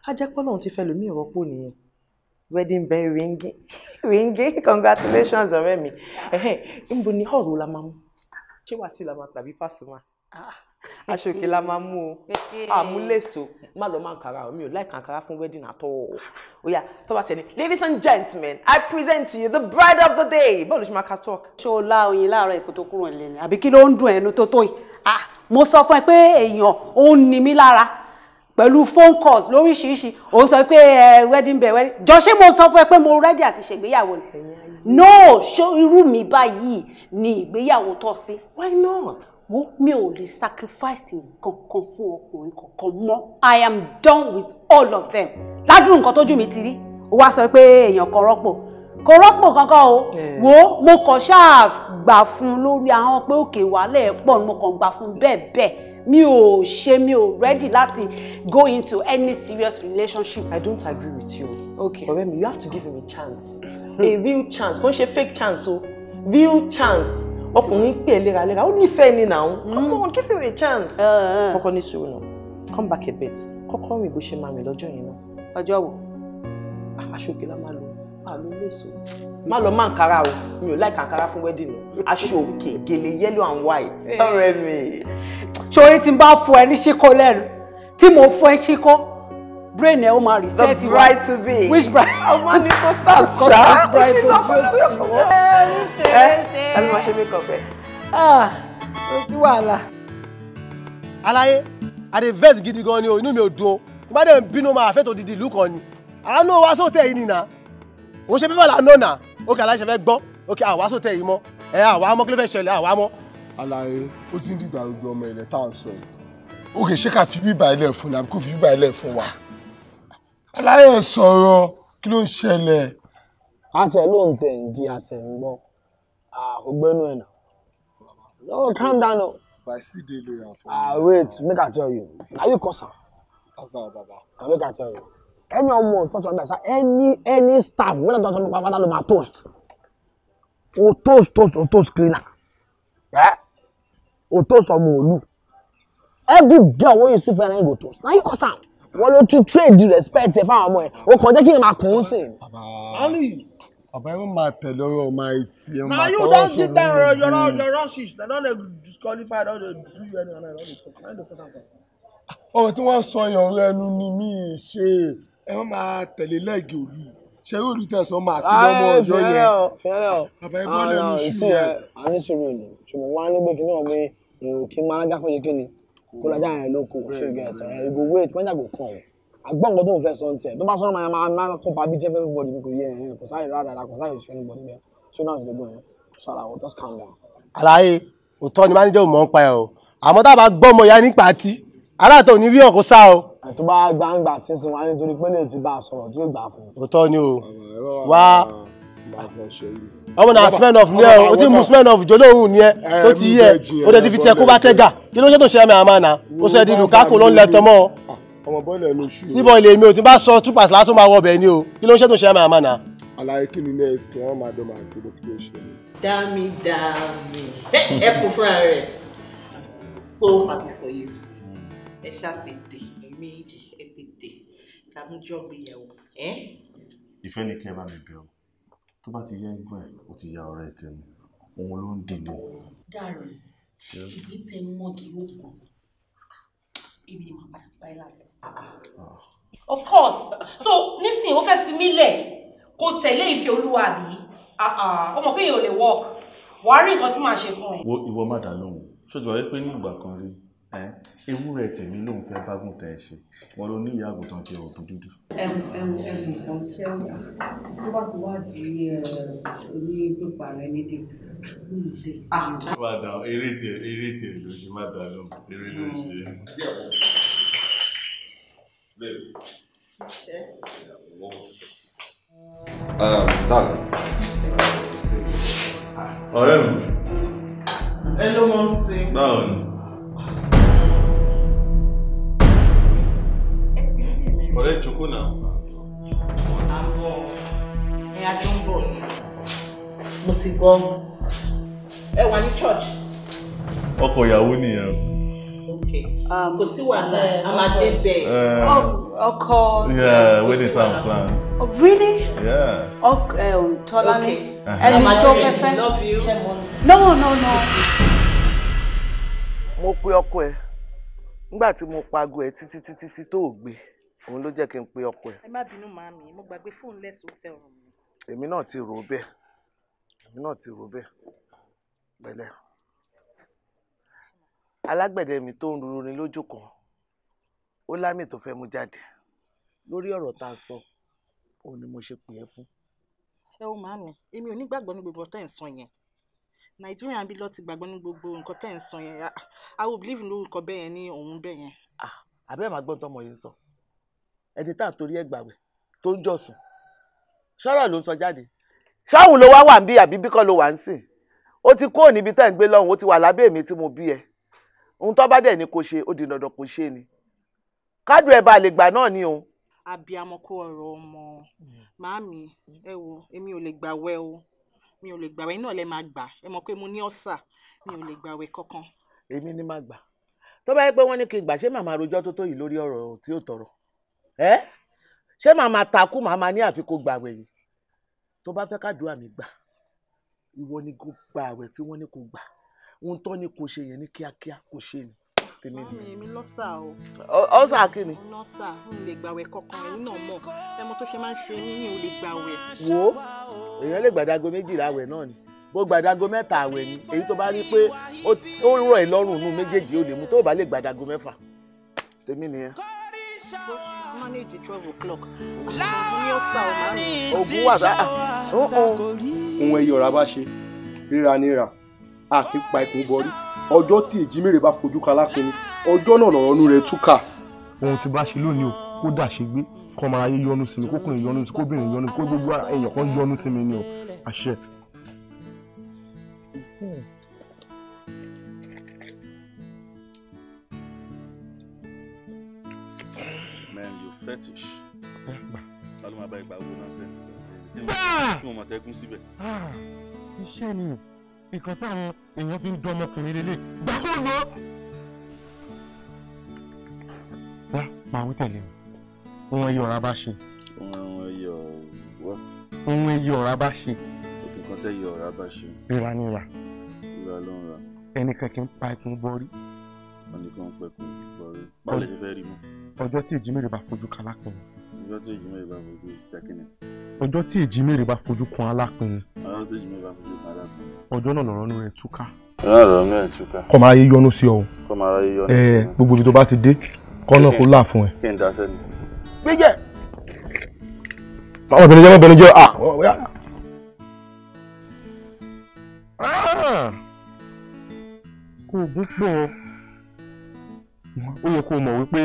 ajápọ̀ náà ti fẹ́ lómi ìrọ́pò nìyẹn wedding bell ringing congratulations ọ̀rẹ́ mi níbo ni hall la máa mú ṣé Wàsíù la máa tàbí Pasuma aṣòkè la máa mú o àmúlẹ̀sọ má lọ máa ń kàrà mi ò láì kàǹkàrà fún wedding at all oya tó bá tẹ̀lé ladies and gentlemen I present to you the bride of the day bọ́ọ̀lù ṣe máa ka talk. ṣé o lá oyin láàárọ̀ èkó tó kúrò nílé ni àbí kí ló ń dùn ẹnu tó tó yìí mo sọ fún ẹ pé èèyàn ó ń ni mí lára pẹ̀lú phone calls lóríṣiríṣi òun sọ pé wedding bell wedding jọ ṣé mo sọ fún ẹ pé mo ready àti ṣègbéyàwó ni no ṣó irú mi báyìí ni ìgbéyàwó tọ́ sí. why not? wo mi ò lè sacrifice nǹkan fún ọkùnrin kankan mọ́ I am done with all of them ládùn nǹkan tójú mi ti rí ó wá sọ pé èèyàn kan rọ́pò kò rọ́pò kankan o wo mo kàn ṣáà gbà fún lórí ahọ́n pé òkè wàhálẹ̀ pọ̀ ni mo kàn gbà fún bẹ́ẹ̀ mi ò ready láti go into any serious relationship. I don't agree with you. Okay. Ọ̀rẹ́ mi, you have to give him a chance. A real chance. Kò ń ṣe fake chance o. Real chance. Ọkùnrin pè é léraléra. Ó nífẹ̀ẹ́ ni now. Come on, give him a chance. Kọ́kọ́ ní sùúrù náà. Come back a bit. Kọ́kọ́ rìn bó ṣe máa rìn lọ́jọ́ yẹn náà. Ọjọ́ wo? Aṣòkè la máa lò. Ló léso. Má lọ máa ń kára o. Mi ò like àǹkárá fún wedding o. Aṣòkè, gèlè yellow and white. Ọ̀rẹ́ mi. Ṣorí tí n bá fún ẹ ní ṣíkó lẹ́nu tí mo fún ẹ ṣíkó brain ẹ ó máa reset. The bride to be. Which bride? Ọmọ ní kò start ṣá. Bride to be. Ẹni máa ṣe make up ẹ. Ó ti wàhálà. Aláyé, I dey vex gidi gan ni o, inú mi ò dùn o. Tí bá dẹ̀ ń bínú máa fẹ́ tó didi ìlú kan ni. Àánú wa sóòtẹ́ yìí nìyà. Òun ṣe pípọ̀ lànà náà. Ókè aláṣẹ fẹ́ gbọ́. Ókè àwa sóòtẹ́ yìí mọ́. Àwa mọ́ kí ló fẹ́ ṣẹlẹ̀ àwa mọ́. Aláyé, ó ti ń dìgbà gbogbo ọmọ ilẹ̀ tá à ń sọ yìí. Ókè ṣé ká fi bíbá ilẹ̀ fún nàbí kó fi bíbá ilẹ̀ fún wa. Aláyé sọ̀rọ̀ kí ló ń ṣẹlẹ̀? Àtẹ̀ ló ń tẹ̀ ń di àtẹ̀ ń gbọ́. Ògbẹ́nu ẹ̀ náà. No, calm down o. Wait, make I tell you. Na you cause am. Make I tell you. Any ọmọ tó sọ bẹ́ẹ̀ sá, any staff wọ́n tó sọ bẹ́ẹ̀ pátá ló máa toast. O toast cleaner. O toast ọmọ òlu. Every girl wey you see for you go toast. Na you cause am. Wọ́n ló tún trade the respect ẹ̀ fáwọn ọmọ ẹ̀. O kàn jẹ́ kí n máa kùn ún sí. Bàbá yẹn máa tẹ̀lé ọ̀rọ̀ ọmọ àìtí ẹ̀ máa tọwọ́ sọ̀rọ̀. Na you don sit down your rushes. Na don dey disqualify, don dey do you anyhow, don dey talk. Na you dey cause am. Ọ̀rọ̀ tí wọ́n sọ yẹn ọ̀rọ̀ ẹnu ni mí ṣe ẹ wọ́n máa tẹ̀lé lẹ́ẹ̀gì òlu. Ṣé yóò rí tẹ̀sán máa sí lọ́mọ ọjọ́ yẹn? Bàbá yẹn bọ́ lẹ́nu ṣù yẹn. Àní sọ̀rọ̀ ni ṣùgbọ́n wọ́n á ní pé kí náà mi ò kí máa lájà kọ́ni kí ni kó lájà yẹn ló kó ṣe gẹ̀ẹ́tẹ̀ ìgò wait mọ́jà kò kàn ọ́. Àgbọ̀n nǹkan tó ń fẹ́ sọ ń tiẹ̀ tó bá sọ̀rọ̀ máa kọ́ pa bí jẹ́ fẹ́ everybody kò yẹ ẹ̀hìn kò sáyé rárá kò sáyé ìṣẹ́ anybody bẹ́ẹ̀ so now it's the going sọ̀rọ̀ àwọn just calm down. Àlàyé òótọ́ ni máníjà ò mọ̀ ń pa ẹ̀ o àmọ́ tá a bá gbọ́ ọmọ ìyá nípa tí aláàtọ̀ ò ní rí ọ̀kọ́ sá o. Tó bá gbangba tí ń sin wá nítorí pé lè ti bá a sọ̀rọ̀ tí ó gbà fún un. Òótọ́ ni o wá ọmọ náà smell of ní ẹ o ti mú smell of jolóhùn ní ẹ tó ti yẹ o tẹ ti fi tẹ kó bá tẹ́gà tí ló ń ṣe tó ṣe àmì àmàna ó sọ ẹ di Lukaku ló ń lẹ tọmọ ọmọ bọ́ọ̀lù ẹnu ṣù. síbọ̀ ilé mi ò ti bá sọ túpàsì lásán máa wọ ọbẹ̀ ni o kí ló ń ṣe tó ṣe àmì àmàna. Àlàyé kí ni next kí wọ́n máa dán máa ṣe ló kí ló ṣe ni. Dámi ẹ kò fúnra rẹ̀ I'm so happy for you. Ẹ ṣá tètè méjì ẹ tètè tàbíjọ́ gbéyàwó. Ìfẹ́ ni kẹ́ bá mi bẹ̀ ọ́ tó bá ti yẹ ẹgbẹ́ ẹ̀ ó ti ya ọ̀rẹ́ ẹ̀ tẹ̀lé òun ló ń dèlé. Dàrú ìbí tẹnu mọ́gi ó kàn èmi ni màá padà báyìí láti. Of course so nísìnyí ó fẹ́ fi mí lẹ̀ kó tẹ̀lé ìfẹ́ olúwa bí ọmọ pé yìí ò lè work wàá rí nǹkan tí màá ṣe fún ẹ. Ìwọ má dá lóhùn ṣojú ọ̀rẹ́ pé ní ìgbà kan rí ewúrẹ́ tèmi lòun fẹ́ bágùn tẹ̀ ẹ́ ṣe wọn ló ní ìyá àgùntàn tí ọ̀dún dúdú. Ẹ̀wọ̀n ṣẹ́ tó bá ti wá di oní pípa rẹ̀ nídìí má dá eré tiẹ̀ ló ṣe má dá lóhùn eré ló ṣe. Darling. Ọ̀rẹ́ mi. Hello, Mom. Báwo ni? Ọ̀rẹ́ jókòó náà. Àbọ̀ ẹ̀ adó ń bọ̀ ni. Mo ti gbọ́. Ẹ wà ní church. Ọkọ ìyàwó nìyẹn. Okay. Kò sí wàhálà, a máa dé bẹ̀. Ọkọ. Yeah, wedding time plan. Oh, really? Yeah. Tọ́lání. Ẹni tó fẹ́fẹ́. Love you. No. Mo pe ọkọ ẹ nígbà tí mo pago ẹ títí tó ò gbé òun ló jẹ́ kí n pe ọkọ ẹ. Ẹ má bínú màámi, mo gbàgbé fóònù lẹ́sùn hotel room. Èmi náà ti rò bẹ́ẹ̀. Pẹ̀lẹ́. Alágbẹ̀dẹ mi tó ń ruru ni lójú kan ó lámì tó fẹ́ mú jáde lórí ọ̀rọ̀ tá a sọ òun ni mo ṣe pè é fún. Ẹ wo màámi, èmi ò ní gbàgbọ́ ní gbogbo tẹ́ ń sọ yẹn. Nàìjíríà bí lọ ti gbàgbọ́ ní gbogbo nǹkan tẹ́ ń sọ yẹn. I will believe in orúkọ bẹ́ẹ̀ yẹn ní òun bẹ́ẹ̀ yẹn. Àbẹ́ màá gbọ́n tọmọ yìí sọ ẹni tá à torí ẹ̀ gbàwẹ̀ tó ń jọ̀sùn ṣọ́rọ̀ ló ń sọ jáde. Ṣáhùn ló wá wà ń bí àbí bí kọ́ ló wà ń sìn. Ó ti kúrò níbi tá ẹ̀ ń gbé lọ́hùn, ó ti wà lábẹ́ mi tí mo bí ẹ. Ohun tó bá dẹ̀ ni kò ṣe ó di dandan kò ṣe ni. Kádùn ẹ̀ bá lè gbà náà ni o. Abiyamọ kó ọ̀rọ̀ ọmọ. Màámi, ẹ wo, èmi ò lè gbàwẹ̀ o. Mi ò lè gbàwẹ̀ náà lẹ máa gbà. Ẹ mọ̀ pé mo ní ọ̀sà, mi ò lè gbàwẹ̀ kankan. Èmi ni máa gbà. Tó bá yẹ pé wọ́n ní kí n gbà, ṣé màmá rojọ́ tó yìí lórí ọ̀rọ̀ tí ó tọrọ? Ṣé màmá takú màmá ní àfikún gbàwẹ̀ yìí? Tó bá fẹ́ kádùá mi gbà, ìwọ ni kò gba àwẹ̀ tí wọ́n ní kò gbà. Ohun tó ní kò ṣe yẹn ní kíákíá kò ṣe ni. Tèmi ni. Èmi lọ́sà o. Ọ̀sà kí ni? Lọ́sà, n lè gbàwẹ̀ kankan, èyí náà mọ̀. Ẹ mọ̀ tó ṣe máa ń ṣe mí, mi ò lè gbàwẹ̀. Wo èèyàn lè gbàdágo 2 àwẹ̀ náà ni. Bó gbàdágo 3 àwẹ̀ ni. Èyí tó bá rí pé ó rọ̀ ẹ́ lọ́rùn nù méjèèjì ó lè mú tó bá lè gbàdágo 6. Tèmi nìyẹn. Manage 12 o'clock. Mo ní ọ̀sà o máa ń. Ogun wà bá. Ohun ẹyọ ọ̀rá bá ṣe ríra níra a kì í pa ikùn bọrí ọjọ́ tí èjìmèrè bá fojú kan lápinni ọjọ́ náà lọ̀rọ̀ ọ̀nù rẹ̀ túkà. Ohun tí bá ṣe lónìí o kó dà ṣe gbé kọ́ máa yé yọnu sí mi kókùnrin yọnu sí kóbìnrin yọnu sí kó gbogbo èèyàn kan yọnu sí mi ni o àṣẹ. Man, you fetish. Báwo máa bá ìgbà wo nonsense? Kí mo mọ̀ tẹ́kún síbẹ̀. Iṣẹ́ ni nǹkan táwọn èèyàn fi ń dán ọmọkùnrin lélẹ̀ gbà kó lọ. Wá máa wí tẹ̀lé o ohun ẹyọ ọ̀rá bá ṣe. Ohun ẹyọ what? Ohun ẹyọ ọ̀rá bá ṣe. Òkè kan tẹ́ ẹyọ ọ̀rá bá ṣe. Ríra ní ra. Ríra ló ń ra. Ẹnìkan kì í pa ikùn bọrí. Ẹnìkan ń pẹ̀kùn bọrí. Báwo lè ṣe fẹ́ rí mọ́? Ọjọ́ tí èjìmèrè bá fojú kan alápinni. Ọjọ́ tí èjìmèrè bá fojú kẹ́kínni. Ọjọ́ tí èjìmèrè bá fojú kan alápinni. Ọjọ́ tí èjìmèrè bá fojú kan alápinni. Ọjọ́ náà lọ̀rọ̀ nù rẹ̀ túká. Ọjọ́ náà lọ̀rọ̀ nù rẹ̀ túká. Kọ́ máa yé yọnu sí ọ. Kọ́ máa ráyé yọnu sí ọ. Gbogbo ibi tó bá ti dé kọ́ náà kó là fún ẹ. Kí n da sẹ́ni. Gbígbẹ́. Àwọn obìnrin jẹ́ kò gún pọ̀ ó yẹ kó mọ̀ wípé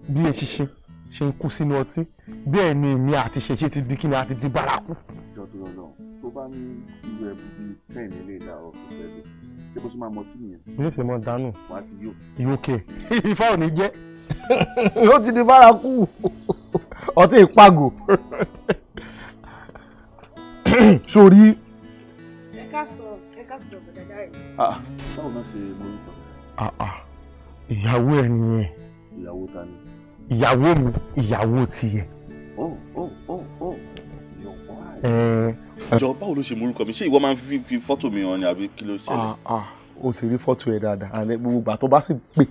bí eṣinṣin ṣe ń kú sínú ọtí bẹ́ẹ̀ ni èmi àti ṣẹ̀ṣẹ̀ ti di kíni àti di bárakú. Ìjọ tó lọ náà tó bá ní irú ẹbí bíi ten ilé ìdáwọ́ tó fẹ́ lò ṣé bó ṣe máa mọ tí nìyẹn. Ilé ìṣẹ́ mọ́ dánù. Wọ́n á ti yó. Ìyókè ifá ò ní jẹ́ ó ti di bárakú ọtí ìpagò. Sórí. Ẹ ká sọ bàdà rẹ̀. Báwo náà ṣe morúkọ? Ìyàwó ẹ nìyẹn. Ìyàwó ta ni? Ìyàwó mi ìyàwó tiẹ̀. Jọ báwo ló ṣe morúkọ mi? Ṣé ìwọ máa ń fi fọ́tò mi hàn ni àbí kí ló ṣẹlẹ̀? O ti rí fọ́tò ẹ̀ dáadáa àní gbogbo ìgbà tó bá sì pè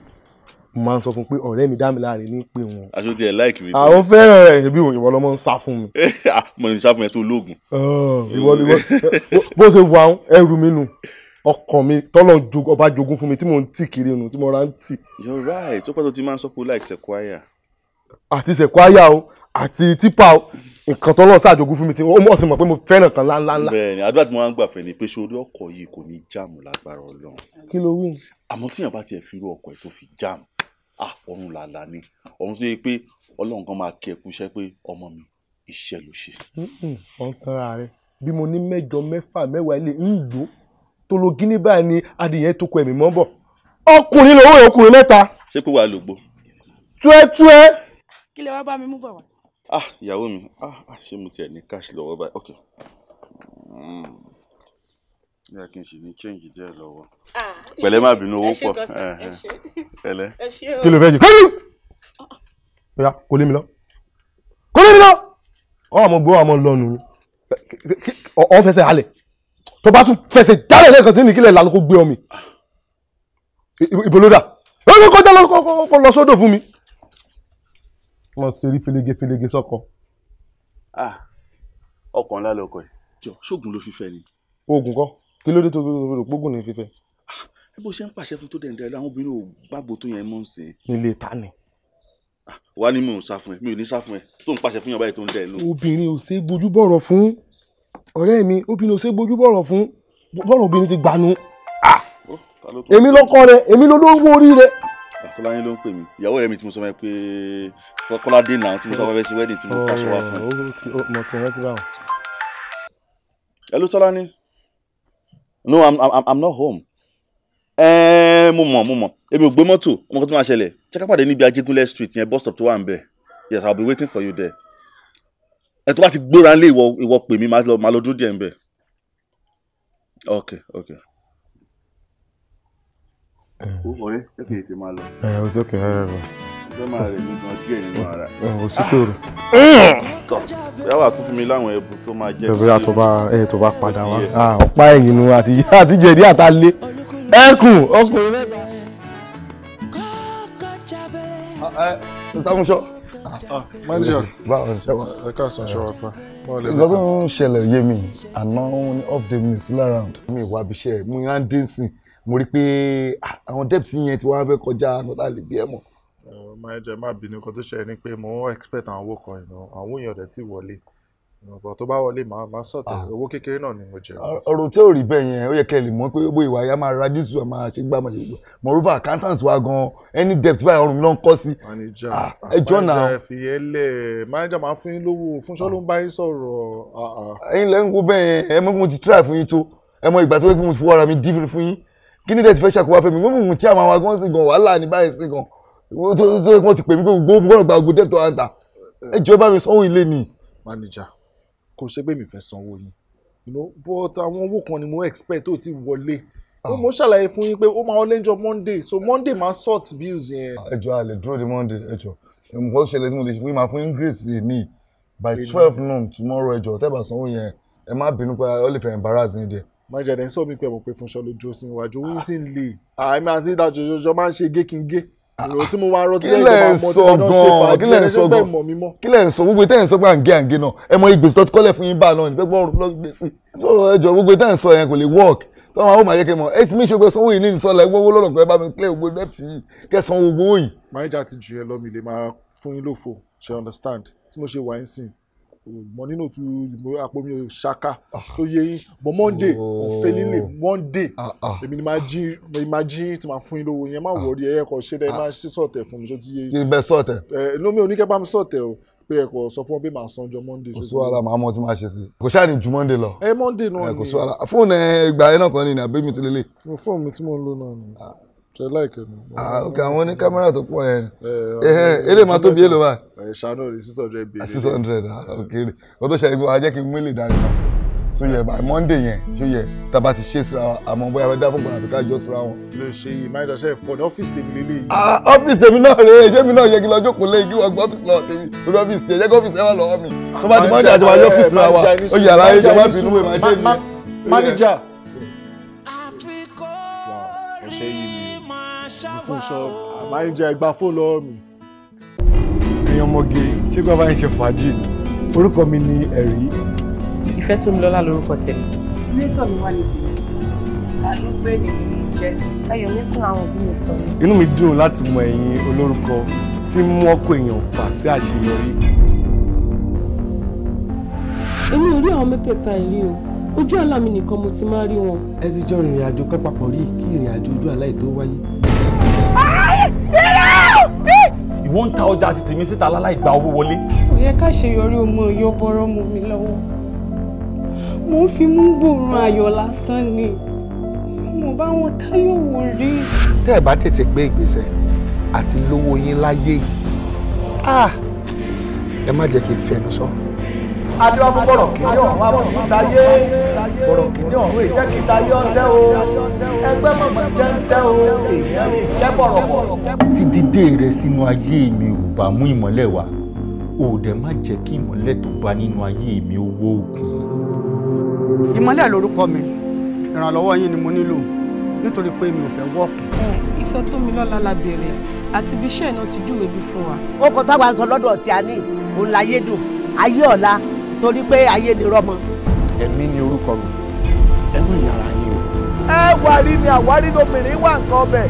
mo máa ń sọ fún pé ọ̀rẹ́ mi Dámiláre ní pé wọn. Aṣọ tiẹ̀ láìkì mi. Àwọn fẹ́ràn rẹ̀ bí ìwọ lọ́mọ ń sá fún mi. Mo ní sá fún ẹ tó lóògùn. Bó ṣe wà ẹrù mi nù ọkàn mi tọ́lọ̀ ọba jogún fún mi tí mò ń tì kiri nù tí mo ra ń tì. You're right. Tó pẹ́ tó ti máa ń sọ pé o like sequoia. Àti sequoia o àti tipa o nǹkan tọ́lọ̀ ṣàjogún fún mi tí ó mọ̀ sí mọ̀ pé mo fẹ́ràn kan ńláńlá. Bẹ́ẹ̀ni àdúrà tí mo máa ń gbà fẹ́ ni pé sórí ọkọ̀ yìí kò ní jáàmù lágbára Ọlọ́run. Kí ló wí? Àmọ́ tíyàn bá tiẹ̀ fi irú ọkọ̀ ẹ̀ tó fi jáàmù ọ̀run làlà ni ọ̀run tó yẹ pé Ọlọ́run kan máa kí ẹ kú iṣẹ́ pé ọmọ mi iṣẹ́ ló ṣe. Wọ́n tanra rẹ̀ bí mo ní 7, 6, 10 ilé ń lò tó lo gíní báyìí ni adìyẹ tó kọ ẹ̀mí mọ́ bọ̀ ọkùnrin lówó ọkùnrin 3. Ṣé pé wàá lògbó? Túẹ́túẹ́ Kí lẹ wá bá mi mú bọ̀ wá? Ìyàwó mi, ṣé mo tiẹ̀ ní cash lọ́wọ́ báyìí? Okay. Yá kí n ṣì ní change díẹ̀ lọ́wọ́. Pẹ̀lẹ́ má bínú owó pọ̀. Pẹ̀lẹ́. Kí ló fẹ́ jẹ? Oya, kò lé mi lọ. Kò lé mi lọ! Ọmọ gbọ́ àmọ́ lọ́nu ni. Ọ fẹsẹ̀ halẹ̀. Tó bá tún fẹsẹ̀ jálẹ̀ lẹ́ẹ̀kan sí ní kílẹ̀ ìlànà kó gbé ọmọ. Ibo ló dà? Ó kọjá lọ sódò fún mi. Wọ́n ṣe rí felege sọ́kọ. Ọkàn ńlá lọkọ ẹ̀. Jọ, ṣóògùn ló fi fẹ́ ni. Oògùn kọ́. Kí ló dé tó rò pógùn ní fífẹ́? Bó ṣe ń pàṣẹ fún tó dẹ̀ǹdẹ̀ lọ, àwọn obìnrin ò gbàgbọ́ tó yẹn mọ́ ń sìn. Nílé ta ni? Wá ní mi ò sá fún ẹ, mi ò ní sá fún ẹ, tó ń pàṣẹ fún yàn báyìí tó ń dẹ̀ lù. Obìnrin ò ṣe gbójú bọ̀rọ̀ fún. Ọ̀rẹ́ mi, obìnrin ò ṣe gbójú bọ̀rọ̀ fún. Bọ́rọ̀ obìnrin ti gbanú. Èmi lọ́kọ rẹ̀, èmi ló lówó orí rẹ̀. Àfọláyín ló ń pè mí. Ìyàwó rẹ̀ mi tí mo sọ fún ẹ pé Kọ́ládé náà tí mo sọ fún ẹ sí wedding tí mo pàṣẹ wá fún. Mo ti rántí báwọn. Hello, Tọ́lání. No, I'm not home. Mo mọ̀. Èmi ò gbé mọ́tò, ọmọ kan tó máa ṣẹlẹ̀. Ṣé ká pàdé níbi Ajégúnlẹ̀ street yẹn bus stop tó wà ń bẹ̀? Yes, I'll be waiting for you there. Tó bá ti gbóra ńlé ìwọ pè mí, máa lọ dúró díẹ̀ ń bẹ̀. Okay. Ọ̀rẹ́, jẹ́ kí n tètè máa lọ. O ti okay. Ṣé máa rẹ̀ mí gan díẹ̀ nínú ara? O sì ṣòro. Ìyá wa tún fún mi láwọn ẹ̀bùn tó máa jẹ́. Bóyá tó bá padà wá. Ọ̀pá ẹ̀yìn nu àti jẹ̀dí àtàlé. Ẹkùn ọkùnrin mẹ́ta. Mr. Funṣọ́. Manager. Báwo ni ṣẹ́wà? Ẹ káàsán ṣọ́wọ́ pa. Nǹkan tó ń ṣẹlẹ̀ yé mi, àná ní off day mi still around. Mi ìwà abiṣẹ́ mo yàn dé sí. Mo rí pé àwọn debt yẹn tí wọ́n fẹ́ kọjá nọ́tà lè bí ẹ̀ mọ̀. Manager má bínú, nǹkan tó ṣẹlẹ̀ ni pé mo expect àwọn owó kan àwọn èèyàn rẹ̀ ti wọlé. Ọ̀pọ̀ tó bá wọlé máa sọ̀tẹ̀ owó kékeré náà ni mo jẹ. Ọ̀rọ̀ tí ò rí bẹ́ẹ̀ yẹn ó yẹ kẹ́ ẹ lè mọ̀ pé gbogbo ìwà ya máa ra dísù ẹ̀ máa ṣe gbá máa ṣe gbọ́. Moreover accountant wa gan any debt báyìí ọrùn mi ló ń kọ́ sí. Ẹjọ́ náà. Manager fi yẹn lẹ̀, manager máa fún yín lówó, Fúnṣọ́ ló ń bá yín sọ̀rọ̀. Ẹ̀yin lẹ́ ń wo bẹ́ẹ̀ ẹ mọ̀ pé mo ti try fún yín tó ẹ mọ̀ ìgbà tó wẹ́ pé mo fi wọ́ra mi dí fún yín kí ni debt fẹ́ ṣàkóbá fẹ́ mi wọ́n mú tí àwọn àwọn agbọ́n sí gan wàhálà ní báyìí sí gan wọ́n ti pè mí pé gbogbo gbọ́dọ̀ gba gbogbo debt tó wà ń tà ẹjọ́ bá mi sanwó ilé ni. Manager kò ṣe pé mi fẹ́ sanwó yín but àwọn owó kan ni mo expect tó ti wọlé mo ṣàlàyé fún yín pé ó máa wọlé jọ Monday so Monday máa sort bills yẹn. ẹjọ́ a lè dúró de Monday ẹjọ́ nǹkan ṣẹlẹ̀ tí mo lè ṣe fún yín máa fún yín grace ní by 12 noon tomorrow ẹjọ́ tẹ́ bá sanwó yẹn ẹ má bínú pé ó lè fẹ́ embarrass yín díẹ̀. Manager dẹ̀ ń sọ mí pé mo pé Fúnṣọ́ ló dúró sí iwájú owó tí ń lè àmì àti ìdájọ́ máa ń ṣe gé kí n gé ìrò tí mo máa rọtí lẹ́yìn tó máa mọ tí wọ́n ṣe fàájì ẹ̀ṣẹ̀ bẹ́ẹ̀ mọ̀ mí mọ́. kí lẹ̀ ń sọ gbogbo tẹ́ ẹ̀ ń sọ pé à ń gé náà ẹ mọ ìgbésí tó ti kọ́lẹ̀ fún yín bá náà ní tẹ́gbọ́n ọ̀run lọ́ọ́ gbé sí. so ẹjọ́ gbogbo tẹ́ ẹ̀ ń sọ yẹn kò lè work tó máa wọ́n máa yẹ kẹ́ mọ̀ ẹ ti mí ṣe pé sanwó yìí ní ìsọ̀lá ẹgbẹ́ owó lọ́nà pé bá mi clear gbogbo debt yìí kẹ́ san gbogbo owó yìí. Manager ti jù yẹn lọ mi lè máa fún yín lófo ṣe understand tí mo ṣe wà ń sìn mo nínú tu àpò mi ò ṣaka tó yé yín but Monday ọ̀fẹ́ líle Monday èmi ni máa jí tí máa fún yín lówó yẹn má wọrí ẹ̀yẹ kọ̀ ṣe dẹ́ máa ṣe sọ̀tẹ̀ fún mi tó ti yé yín. kí n bẹ sọ̀tẹ̀. inú mi ò ní kẹ́ bá mi sọ̀tẹ̀ o pé ẹ̀kọ́ sọ fún ọ pé màá san ọjọ́ Monday. kò sí wàhálà màá mọ tí màá ṣe sí kò ṣáà ní ju Monday lọ. Monday náà ni kò sí wàhálà fóònù ìgbà yẹn náà kan ní àbí mi ti lélẹ̀. fóònù mi tí mo ń lò náà ni ṣe láìkẹ́ mi. ok àwọn ní kámẹ́rà tó pọ̀ yẹn eré máa tóbi èlò wa. ṣáná rí 600 bèèrè. 600 ok o tó ṣe é ajẹ́ kí n mú èlè dání náà so yẹ by Monday yẹn so yẹ taba ti ṣe síra wa àmọ́ bóyá bá dábọ̀ gbọ́dọ̀ àbíká jọ síra wọn. kí ló ṣe yìí máa ń daṣẹ́ fọ́ ní ọ́fíìsì tèmi lélẹ̀ yìí. ọ́fíìsì tèmi náà rèé ṣé mi náà yẹ kí lọ jókòó lé kí wọ́n gbọ́ ọ́fíìsì náà tèmi lórí ọ́fíìsì tèmi jẹ́ kí ọ́fíìsì ẹ wà lọ́wọ́ mi tó bá di Monday àjọba yóò ọ́fíìsì ra wa ó yẹ àlàyé ìjọba bínú wẹ̀ máa jẹ́ mi. manager. ọ̀sẹ̀ yìí ni Fúnṣọ́ manager ẹgbà fóònù lọ́wọ́ mi. ẹ̀yin ọmọge ṣé kí wọ́n bá ń ṣe fàájì orúkọ mi ni ẹ̀rí. ìfẹ́ tó ń lọ́lá lórúkọ tẹ̀lé. Rétọ̀ mi wá ní tìlú. Àlùgbé mi jẹ́. Ayọ̀ mi kún àwọn òbí mi sọ. Inú mi dùn láti mọ ẹ̀yin olórúkọ tí mú ọkọ̀ èèyàn fà sí àṣeyọrí. Èmi ò rí àwọn mẹ́tẹ̀ẹ̀ta ìrí o. Ojú àlá mi nìkan mo ti máa rí wọn. Ẹ ti jọ ìrìn àjò pẹ́ papọ̀ rí kí ìrìn àjò ojú àlá yìí tó wáyé. Ìwọ ń ta ọjà ti tèmi síta láláì gba owó wọlé. Kò yẹ ká ṣe yọrí ọmọ ìyọ́ bọ́rọ́ mọ́ mi lọ́wọ́. Mo ń fi mú gbòòrùn ayọ̀ lásán ni. Mo bá wọn táyọ̀ wò rí. Tẹ́ ẹ bá tètè gbé ìgbésẹ̀ àti lówó yín láyé yìí ẹ má jẹ́ kí n fẹnu sọ. adéwàfú bọ̀rọ̀ kìíní ọ̀hún wá bọ̀ fún tayé bọ̀rọ̀ kìíní ọ̀hún èjẹ́ kí tayé ọ̀tẹ́ o ẹgbẹ́ mọ̀mọ́ jẹ́ ń tẹ́ o èèyàn jẹ́ bọ̀rọ̀bọ̀rọ̀. tí dídé rẹ sínú ayé mi ò bá mú ìmọ́lẹ̀ wá ò dẹ̀ má jẹ́ kí ìmọ́lẹ̀ tó bá nínú ayé mi ó wó òkun. ìmọ́lẹ̀ lórúkọ mi ìrànlọ́wọ́ yín ni mo nílò nítorí pé mi ò fẹ́ wọ́ọ̀kì. ìfẹ́ tó mi lọ́la la béèrè àti ibi iṣẹ́ náà ti júwèé bí fún wa. ó kọ táwa ń sọ lọ́dọ̀ tí a ní òun láyé dùn ayé ọ̀la torí pé ayé ni rọmọ. ẹ̀mí ni orúkọ mi ẹ má yára yín o. ẹ wàrí ni àwárí lóbìnrin wà nǹkan ọbẹ̀.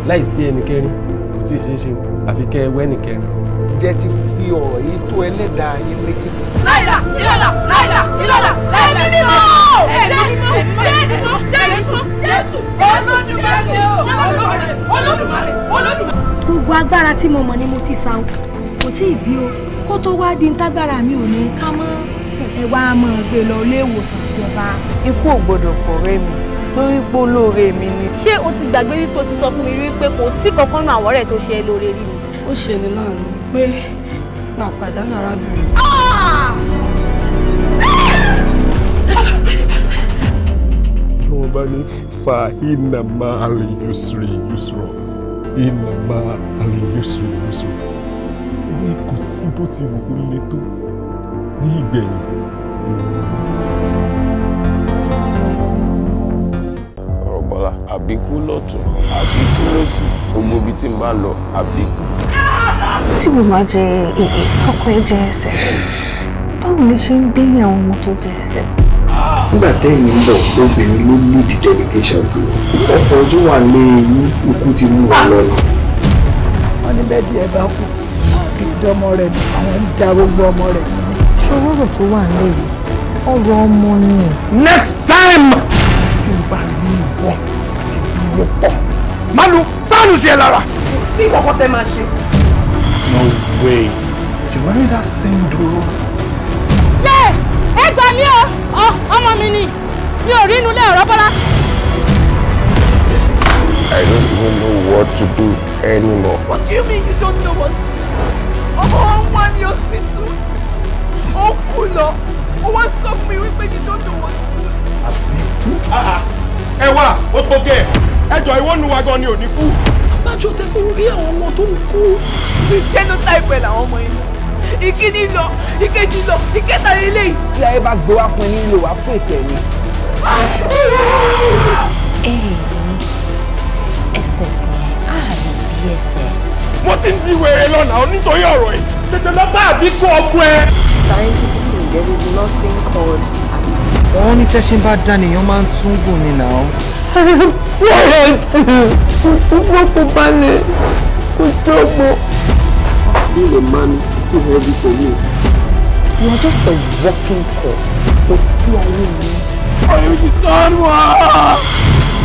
láìsí ẹnikẹ́rin kò tí ì ṣeé ṣe o àfi kẹ́ ẹ wẹ́nìkẹ́rin. ǹjẹ́ ti fi ọ̀rọ̀ yìí tó ẹlẹ́dàá yín létí. láìlà ìlọ́là láìlà ìlọ́là ẹ̀mí mímọ́ jésù olódùmarè. gbogbo agbára tí mo mọ̀ ni mo ti sa o kò tí ì bí o kó tó wá di ntágbára mi ò ní ká mọ́ ẹ wá mọ́ gbé lọ ilé ìwòsàn ìjọba. ikú ò gbọdọ̀ kọ̀rẹ́ mi lórí pé olóore mi ni. ṣé o ti gbàgbé wípé o ti sọ fún mi wípé kò sí kankan nínú àwọn ọ̀rẹ́ tó ṣe é lóore rí mi. ó ṣe ní láàánú pé máa pàdánù arábìnrin. wọ́n bá ní fa iná máa lè yusri yusro iná máa lè yusri yusro ní kò sí bó ti wù kó lé tó ní ìgbẹ̀yìn ọ̀rọ̀ bọ́lá àbíkú lọ́tún àbíkú lọ́sì gbogbo ibi tí n bá lọ àbíkú. tí mo máa jẹ èyí tọkọ ẹ jẹ ẹsẹ báwo lè ṣe ń gbẹ̀yìn àwọn ọmọ tó jẹ ẹsẹ sí. nígbà tẹ́yìn ń bọ̀ lóbìnrin ló lead delegation ti wọ̀ ọ̀pọ̀ tó wà lé yín ikú ti mú wa lọ́nà. wọ́n ní bẹ́ẹ̀ díẹ̀ bá kú kí ìdánmọ́ rẹ̀ ni àwọn ń da gbogbo ọmọ rẹ̀ nílé. ṣòro ọ̀rọ̀ tó wà nílẹ̀ yìí ọ̀rọ̀ ọmọ ni. next time tí n bá ní ìwọ àti dúró pọ̀ máa lu páànù sí ẹ lára. kò sí ìkọ̀kọ̀ tẹ́ máa ṣe. no way you marry that same duro. yé ẹ gbà mí o ọmọ mi ni mi ò rí inú ilé ọ̀rọ̀ bọ́lá. I don't even know what to do anymore. What do you mean you don't know what to do? ọmọ wọn wá ní hospital ó kú lọ ó wá sọ fún mi wípé you don't know what to do. ẹ wá ó tó gẹ ẹjọ ìwọ́nù wa gan ni ò ní kú. àbájọ tẹ fi ń bí àwọn ọmọ tó ń kú. bí genotype làwọn ọmọ yẹn ìkíní lọ ìkejì lọ ìkẹta lélẹ̀. tí ayé bá gbé wá fún ẹ nílò wá fún èsì ẹ̀mí. ss ni bss. mo ti ń di wèrè lọ́nà nítorí ọ̀rọ̀ yìí tètè lọ bá àbíkú ọkọ ẹ. Scientifically, there is nothing called àbíkú. wọ́n ní tẹ́sí bá dá nìyẹn máa ń tún gùn ní náà. tí ọ̀rọ̀ tù kò sí gbogbo balẹ̀ kò sí ọgbọ́n. Being a man is too heavy for you. You are just a walking corpse. Kò sí ayé mi. ayé ti tán wá.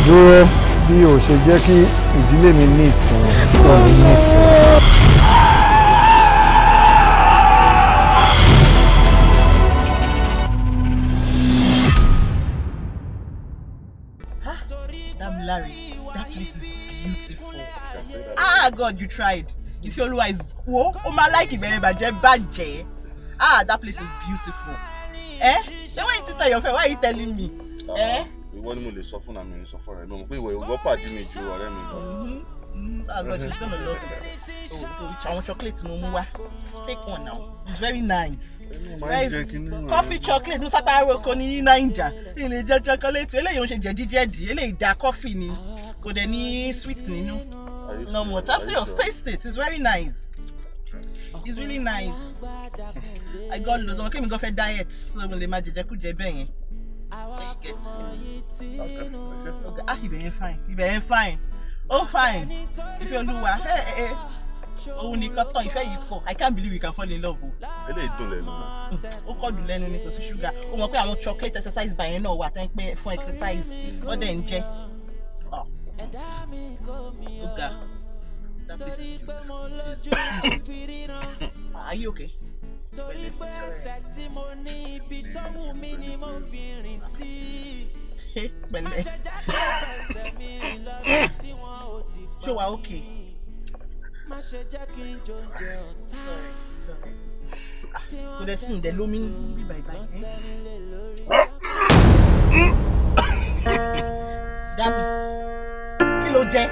dúró bí o ṣe jẹ́ kí ìdílé mi ní ìsinmi kò ní ní ìsinmi. Larry, that place is beautiful. Ah, God, you tried. If your Olúwa is wo, o ma like ìbẹ̀rẹ̀ bàjẹ́. Ah, that place is beautiful. Then when you tell your friend, why are you telling me? Ìwọ ni mo lè sọ fún àmì ní sọ fún rẹ. Mo mọ̀ pé ìwọ ìwọ pàdé mi ju ọ̀rẹ́ mi lọ. Ah, God, she's gonna love it. I want chocolate no more. Take one now. It's very nice. Coffee chocolate, Musa Baroko ní Naija. Ilé jẹ chocolate. Eléyìí ó ṣe jẹ̀díjẹ̀dí. Eléyìí dá coffee ni. Kò dẹ̀ ní sweet nínú. No more. Just taste it. It's very nice. It's really nice. I got loads. I'm going to go for diet. So I'm going to jẹ bẹ́ẹ̀ yẹn. Okay. Ah, you very fine. You very fine. Oh, fine. If you're Lua, hey. Oh, Nikato, if you call, I can't believe we can fall in love. Ele dùn lẹ́nu. Ó kọ́ dùn lẹ́nu ni kò sí sugar. Ó mọ̀ pé àwọn chocolate exercise by now wà tán pé fún exercise. Ó dẹ̀ ń jẹ. Oh. Oga. That place is beautiful. Are you okay? Pẹ̀lẹ́. Ṣé wà okay? Kò lè sùn dẹ̀ lómi bí báyìí. Dami, kí ló jẹ?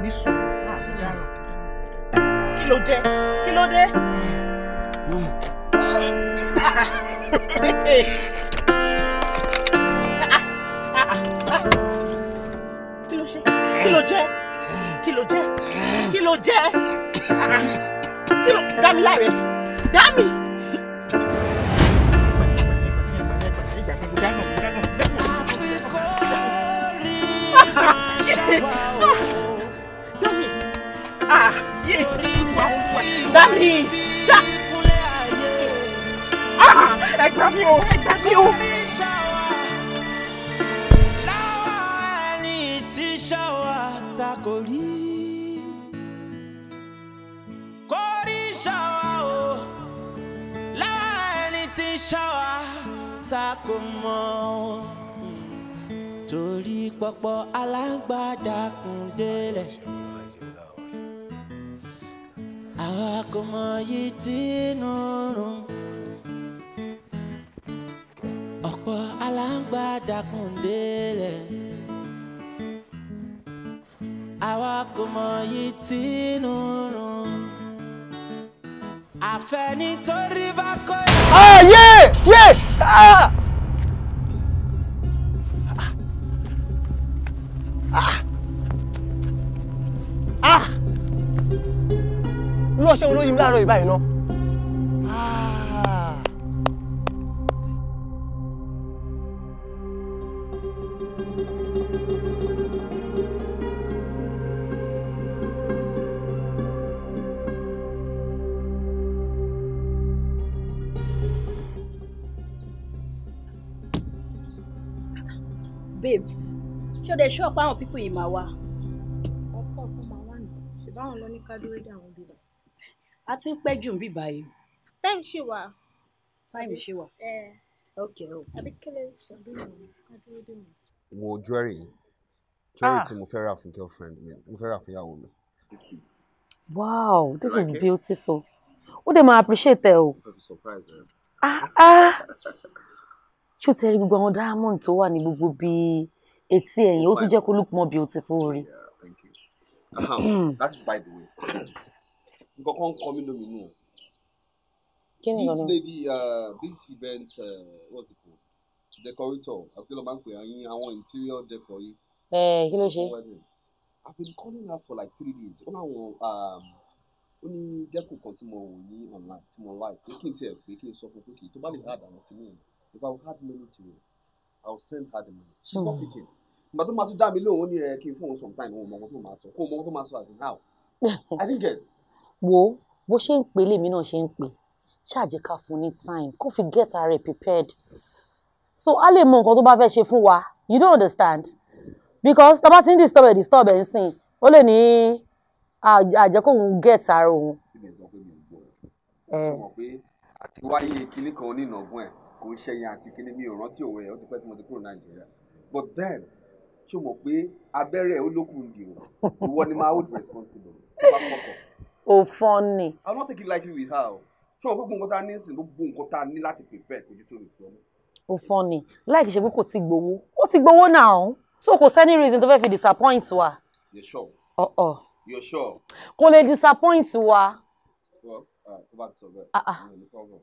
Nísù, kí ló jẹ? Kí ló dé? Kí ló ṣe? Kí ló jẹ? Kí ló jẹ? Kí ló jẹ? Kí ló Dami láre? Dami! Dami! Dami! Ẹ gbà mí o! Ẹ gbà mí o! Torí pọ̀pọ̀ alágbádá kún délẹ̀, àwa kò mọ yìí tí inú rùn. Ọ̀pọ̀ alágbádá kún délẹ̀, àwa kò mọ yìí tí inú rùn. Àfẹ́nitórí bá kọ́ ẹ̀. Irú ọṣẹ wo ló yí mi láàárọ̀ ìbáyìí náà? Babe, ṣé o dẹ̀ ṣọ́ ọ̀pá àwọn pípọ̀ yìí máa wá? Ọ̀pọ̀ ọ̀sán máa wà ní. Ṣèbáwọn lọ ní kádúró dé àwọn bíbá. A ti ń pẹ́ jù ń bí báyìí. Time ṣì wà. Time ṣì wà. Okay. Àbí kílẹ̀ ṣàbíyàn kádúró dé wọn. Wo jewelry tí mo fẹ́ rà fún girlfriend mi, mo fẹ́ rà fún ìyàwó mi. Wow, this is beautiful. Ó dẹ̀ máa appreciate ẹ o. Surprise ẹ. Ṣé o ti rí gbogbo àwọn diamond tó wà ní gbogbo bíi etí ẹ̀yìn, ó tún jẹ́ kó look more beautiful rí. Thank you. That is by the way. Nǹkan kan kọ́ mi lóminú. This lady, this event, what's it called? Decorator, Abiola máa ń pè àwọn interior decor yìí. Kí ló ṣe? I've been calling her for like 3 days. Ó ní dẹ́kun kan tí mo wò ní online tí mo like pé kí n tiẹ̀ pé kí n sọ fún pé kí tó bá lè hard àwọn kìnìún. If I will add money to it, I will send her the money. She's not picking. But tó máa tún dá mi lóhùn ó ní kí n fún òun some time òun mọ ohun tó máa sọ kó mọ ohun tó máa sọ as in how. I didn't get. Wo bó ṣe ń pè lèmi náà ṣe ń pè ṣáàjẹ́ ká fún ní time kó fi get her prepared so a lè mọ nǹkan tó bá fẹ́ ṣe fún wa. You don't understand because tá bá ti ń disturb ẹ̀ ń sìn ó lè ní àjẹkóhun get her òun. Ṣé mo pé àti wáyé kinní kan onínàgún ẹ̀ kò ń ṣẹyìn àti kinní mi ò rántí òwe ẹ̀ ó ti pẹ́ tí mo ti kúrò Nàìjíríà but then ṣé mo pé abẹ́rẹ́ ó lókun dì o ìwọ ni máa hold responsible tó bá kọ̀kọ̀. O funny. I'm not taking lightly with her o ṣé o gbogbo nǹkan tá a ní sìn gbogbo nǹkan tá a ní láti prepare kò ju 2 weeks lọ. O funny láì kìí ṣe pé kò ti gbowó ó ti gbowó náà so kò sẹ́ni reason tó fẹ́ fi disappoint wa. You're sure? You're sure? Kò lè disappoint wa. Well, tó bá ti sọ bẹ́ẹ̀ ní problem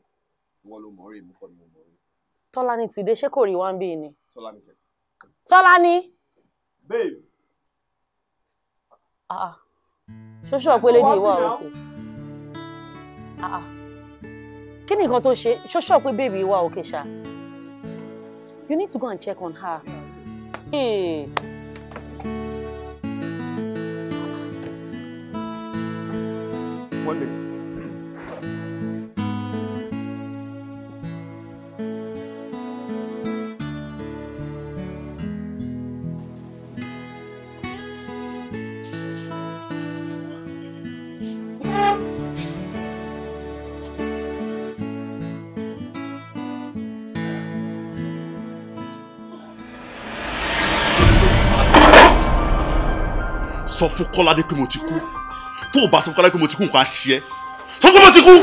wọ́n ló mọ̀ rí mi kọ́ ni mo mọ̀ rí. Tọ́lání ti dé ṣé kò rí wá ń bí ni. Tọ́lání kẹ́. Tọ́lání. Babe. Ṣoṣo pé lady wà òkè. Kí ni nǹkan tó ṣe? Ṣoṣo pé baby wà òkè ṣá. You need to go and check on her. Hey. One minute. sọ fún Kọ́ládé pé mo ti kú. Tó o bá sọ fún Kọ́ládé pé mo ti kú nǹkan á ṣe ẹ́. Sọ pé mo ti kú.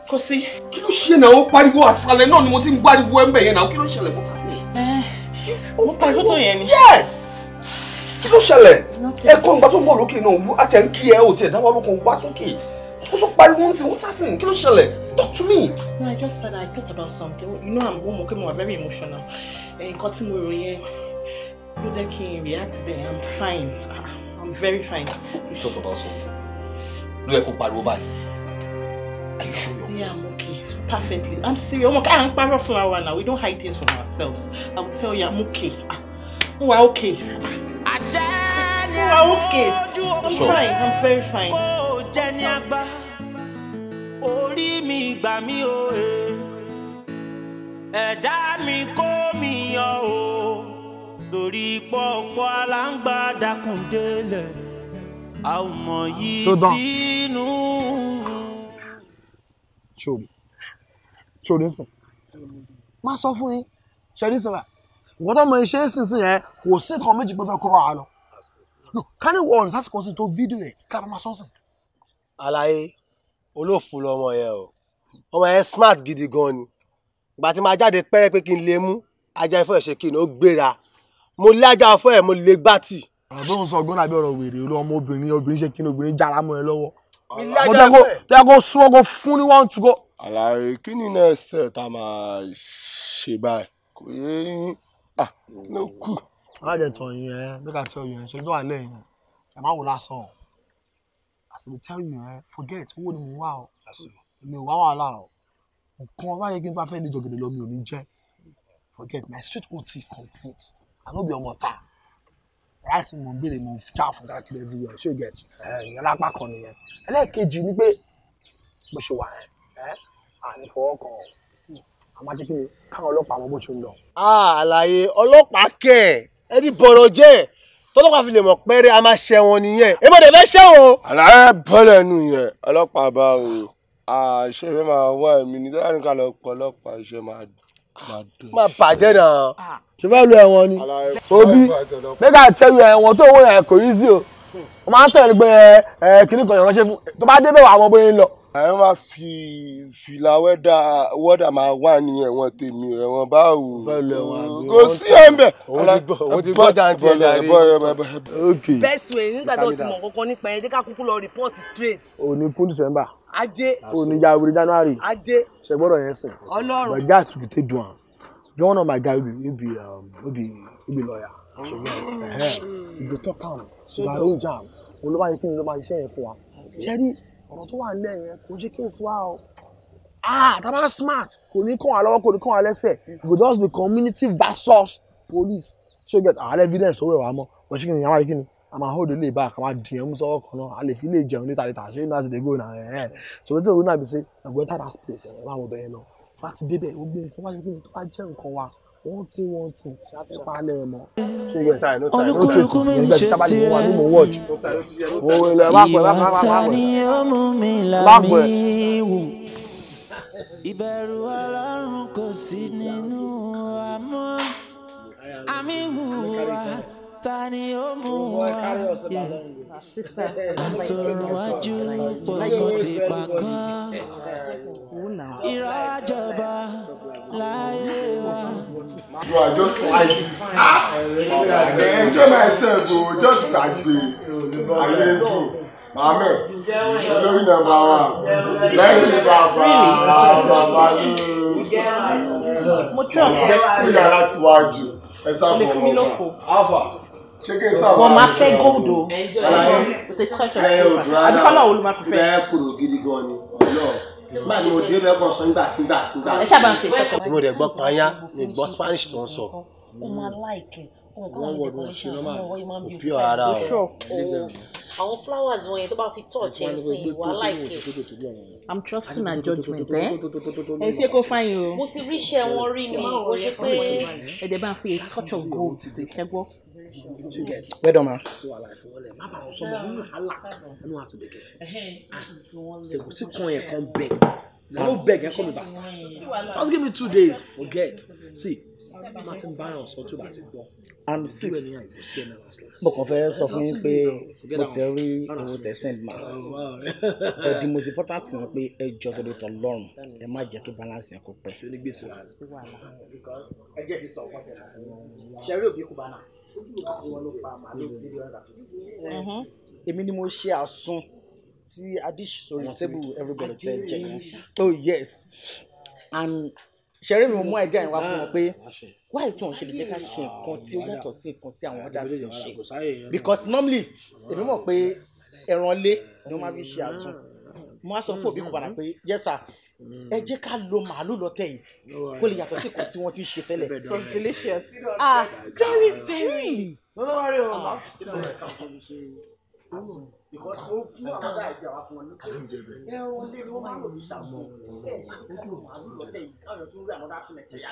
Kò sí. Kí ló ṣe náà? Ó pariwo àṣàlẹ̀ náà ni mo ti ń gbariwo ẹ̀mbẹ̀ yẹn náà. Kí ló ṣẹlẹ̀ bọ́tà? Ó pariwo tó yẹn ni. Yes! Kí ló ṣẹlẹ̀? Ẹ̀kọ́ ìgbà tó ń bọ̀ lókè náà àti ẹ̀ ń kí ẹ ò tiẹ̀ dáwọ́ lókun wá sókè. Ó tún pariwo ń sìn. What's happening? Kí ló ṣẹlẹ̀? Talk to me. No, I just said I thought about something. You know, I'm very emotional. Nǹkan tí mo rò yẹn ló jẹ́ kí n react bẹ́ẹ̀. I'm fine. I'm very fine. You thought about something. Ló yẹ kó pariwo báyìí. Are you sure? Yeah, I'm okay. Perfectly. I'm serious. I'm okay. I'm parrot from our now. We don't hide things from ourselves. I will tell you, I'm okay. We're okay. We're okay. I'm fine. I'm very fine. Orí mi gbà mí o, ẹ̀dá mi kó mi yọ o, torí pọ̀pọ̀ aláǹgbá dákun délẹ̀, a ò mọ̀ yìí tínú. Ṣòrí ń sìn. Má sọ fún yín, ṣẹ́rí sìn rà. Nǹkan tó mọ iṣẹ́ ìsinsìn yẹn kò sí nǹkan méjì pé fẹ́ kó bá wa lọ. No, ká ní wọ̀ọ̀nù láti kọ́ sí tó fídíò yẹn ká máa sọ́sìn. Àlàyé olófò lọmọ yẹn o. Ọmọ yẹn smart gidi gan ni. Ìgbà tí máa jáde pẹ́rẹ́ pé kí n lè mú ajá ifọ̀ ẹ̀ ṣe kí ni ó gbéra. Mo lé ajá ifọ̀ ẹ̀ mo lè gbá tì. Ọ̀dọ́ ń sọ ọgbọ́n àbí ọ̀rọ̀ wèrè olú obìnrin ṣe kí ni obìnrin jára mọ́ ẹ lọ́wọ́. Mo tẹ́ kó sún ọkọ̀ fún ní one to go. Àlàyé kí ni next step tá a máa ṣe báyìí? Kò yé yín. Ló kù. Alájẹ tán yín ẹ make I tell you ẹ ṣe tó wà lẹ́yìn ẹ má wò lásán. As I tell you forget owó ni mo wá o. Mi ò wá wàhálà o. Nǹkan wáyé kí n bá fẹ́ ní jọ̀gẹ̀dẹ̀ lọ mi ò ní jẹ́. Forget my street OT complete. I no be ọmọ ta. Right mo ń béèrè mo já fún káàkiri everywhere ṣé o get? Ìyẹn lápá kan nìyẹn. Ẹlẹ́ẹ̀kejì ni pé bó ṣe wà àní fọwọ́ kan a máa jẹ́ pé káwọn ọlọ́pàá mọ bó ṣe ń lọ. Àlàyé ọlọ́pàá kẹ̀ ẹ́ ní bọ̀rọ̀ jẹ́ tọ́lọ́pàá fi lè mọ̀ pẹ́rẹ́ a máa ṣẹ̀wọ̀n nìyẹn. Èmi ò dẹ̀ fẹ́ ṣẹ̀wọ̀n. Àlàyé bọ́lẹ̀ nù yẹn ọlọ́pàá bá o. Ṣé fẹ́ máa wá ẹ̀mí ni dáhùn ká lọ pọ̀ ọlọ́pàá iṣẹ́ máa dùn. Má bàjẹ́ náà. Ṣé fẹ́ lu ẹ̀wọ̀n ni? Obi make I tell you ẹ̀wọ̀n tó wọ́n yẹn kò yí sí o. Wọ́n máa ń tẹ̀lé pé kíní kan yẹn ránṣẹ́ fún tó bá débẹ̀ wà àwọn bóyá ń lọ. Ẹ máa fi fìlà wọ́dà máa wà ní ẹ̀wọ̀n tèmi ẹ̀wọ̀n báwo. Kò sí ẹ̀mbẹ̀. Òun ti gbọ́ jàǹtì ẹ̀ jàre. Best way nígbà tó ti mọ̀ kankan nípa ẹ̀ jẹ́ ká kúkú lọ report straight. Òní kún December. Ajé. Òní January January. Ajé. Ṣé gbọ́dọ̀ yẹn sìn? Ọlọ́run. But guys to take do am. One of my guys will be lawyer. We go talk am. We arrange am. Olúwa yìí kí ni ló máa ṣiṣẹ́ yẹn fún wa. Ṣé rí ọ̀rọ̀ tó wà nílẹ̀ yẹn kò jẹ́ kéésì wá o. Taba smart kò ní kàn wá lọ́wọ́ kò ní kàn wá lẹ́sẹ̀. It go just be community versus police. Ṣé get our evidence owó ẹ̀wà mọ́? Wọ́n ṣe kí ni àwọn kí ni? A máa hold the lay back, a máa dìyẹn mú sọ́wọ́ kan náà. A lè fi lè jẹun later. Ṣé inú àti dey go na? So wetin we na be say I go enter that place ẹ̀ máa wọ bẹ́ẹ̀ lọ. Bá ti débẹ̀ ó gbé nǹkan wá ṣe kí ni tó bá jẹ́ nǹkan wa. Wọ́n ti ṣàpá lẹ̀ mọ́. Ṣé get no traces yẹn gbẹ́ tí tábà ní wọ́n wà ní mò ń watch. Ìwà ta ni ó mú mi lámì wò. Ìbẹ̀rù Ọlọ́run kò sí nínú àmọ́ àmì wùwà ta ni ó mú wa. Àsọ̀rọ̀ wájú pọ̀jù ti pàkọ́. Irọ́ àjọba láyé wa. You are just like this. I enjoy myself o, just gbàgbé. Ayé dùn. Amen. Lórí nàmbà wa. Lẹ́yìn bàbá ní. Mo trust best. Ní yàrá tiwájú. Ẹ sá fún ọmọ. Alpha. Ṣé kí n sábà? Wọ́n máa fẹ́ gold o. It's a church of silver. Adúpọ́lá wo ló máa prefer? Ibẹ̀ kúrò gidi gan ni. Nígbà tí mo dé bẹ́ẹ̀ kàn sọ nígbà. Ẹ ṣáà bá ń ṣe ìfẹ́. Mo dẹ̀ gbọ́ panya ní gbọ́ Spanish tó ń sọ. Ó máa láìkẹ́. Wọ́n wọ̀ ló ṣe lọ́mọ kò pure ara o. Àwọn flowers wọ̀nyẹn tó bá fi touch ẹ̀ sí wà láìkẹ́. I'm trusting my judgment. Ẹ ṣe kó fáyín o. Mo ti ríṣẹ́ wọn rí ni, ó ṣe pé. Ẹ̀dẹ̀ bá ń fi a touch of gold sí ṣẹ́gbọ́. Well done, man. So I like for them. Mama also no I know how to make it. They go still come here, come beg. They don't beg and come back. Just give me 2 days. Forget. See, Martin Barons or 2 days. And 6. Mo kàn fẹ́ sọ fún yín pé mo ti rí owó tẹ́ send ma. But the most important thing pé ẹ jọ̀ọ́ tó lè tọ́ lọ́rùn. Ẹ má jẹ́ kí balance yẹn kó pẹ́. Because ẹ jẹ́ ti sọ ọ̀pọ̀ tẹ̀lé. Ṣẹ̀rí òbí kú bá náà. Èmi ni mo ṣe àsun tí adish sórí table everybody tẹ́ jẹ yẹn. Oh yes. And ṣẹ̀rí mi mú idea yẹn wá fún wọn pé why tí wọ́n ṣe lè jẹ́ ká ṣe nǹkan tí ó yàtọ̀ sí nǹkan tí àwọn others ti ṣe. Because normally èmi mọ̀ pé ẹran lé ni wọ́n máa fi ṣe àsun. Mo wá sọ fún òbí kò bá náà pé yes sir. Ẹ jẹ́ ká lo màálù lọ́tẹ̀ yìí kó lè yàtọ̀ sí nǹkan tí wọ́n ti ṣe tẹ́lẹ̀. It was delicious. Very, very. No worry o. Because no other idea wa fún wọn ní pé ẹran lé ni wọ́n máa lò fi ṣàsun. Ẹ jẹ́ ká lo màálù lọ́tẹ̀ yìí káyọ̀ tún rí àwọn dátì mẹ́tẹ̀ẹ̀yà.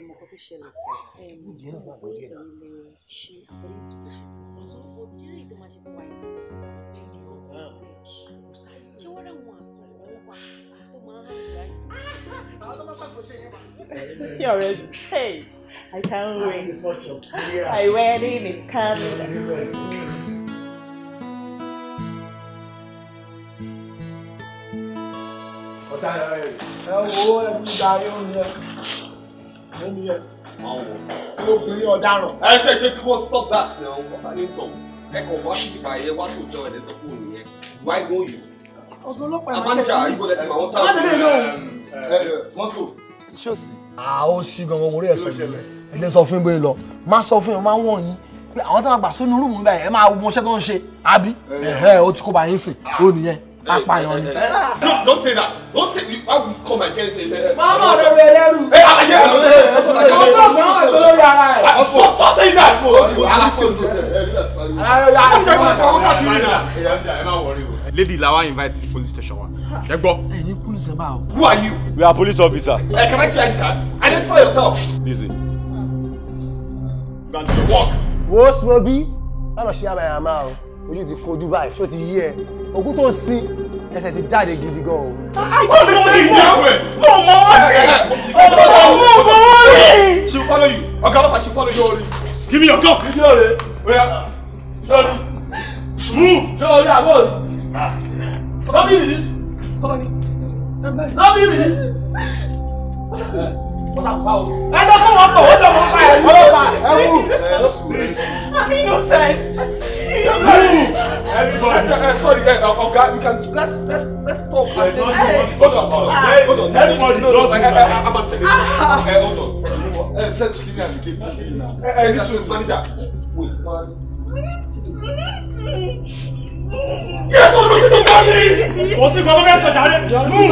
Mo kò fi ṣẹlẹ̀ mo ilé ṣe àpẹẹrẹ ìtúkọ̀ ṣe ṣe ètò máa ṣe fún wa yìí. Ṣé wọ́n rẹ̀ wọ́n àsùn wà tó máa ń rà yìí? She already paid. I can't wait. My wedding is coming. Ọ̀tá ẹ wo ẹbí darí oúnjẹ. Oúnjẹ. Obìnrin ọ̀daràn. I said make people stop that now. What an insult. Ẹ kàn wá sí ìgbà yẹn wá sí òjò ẹ̀dẹ̀ sọ fún òun yẹn. Why go you? Ọ̀dọ́ ọlọ́pàá ẹ̀ máa ń ṣe sí. Ibo lẹ́tì máa wọ́n tán. Má ṣe lè lóhùn. Moscow. Ṣé o sì? Ó ṣí gan-an mo rí ẹ̀sọ́ yìí. Ẹ̀dẹ̀ sọ fún mi bóyá lọ. Má sọ fún yín, má wọ̀n yín. Pé àwọn tó máa gbà sínú rúùmù báyìí ẹ máa wo ọmọọṣẹ́ tó ń ṣe. Àbí? Ó ti kó bá yín sìn. Ó nìyẹn. Apààyàn ni. No, don't say that. Don't say why we come and get it. Mama ọ̀rọ̀ rẹ̀ lẹ́rù. Don't say that. Lady Lawa invites police station one. Who are you? We are police officers. Can I see ID card? Identify yourself. Easy. Walk. Wo Swobi? Má lọ ṣe àmàyàmá o. Ojú ti kojú báyìí, ṣó ti yí ẹ. Ògùn tó sí ẹsẹ̀ ti jáde gidi gan o. She'll follow you. Okay, she'll follow you. Give me your gun. Give me your gun. Move. Show me what. Come in this. Come on. Come in this. What's up, Paul? I don't come up. What's up, I'm innocent. Everybody. Sorry, okay, we can let's talk. Hold on. Everybody knows I'm not telling you. Okay, hold on. Send to Kiki and Kiki. This is manager. Wait, yes, what's the government? Move.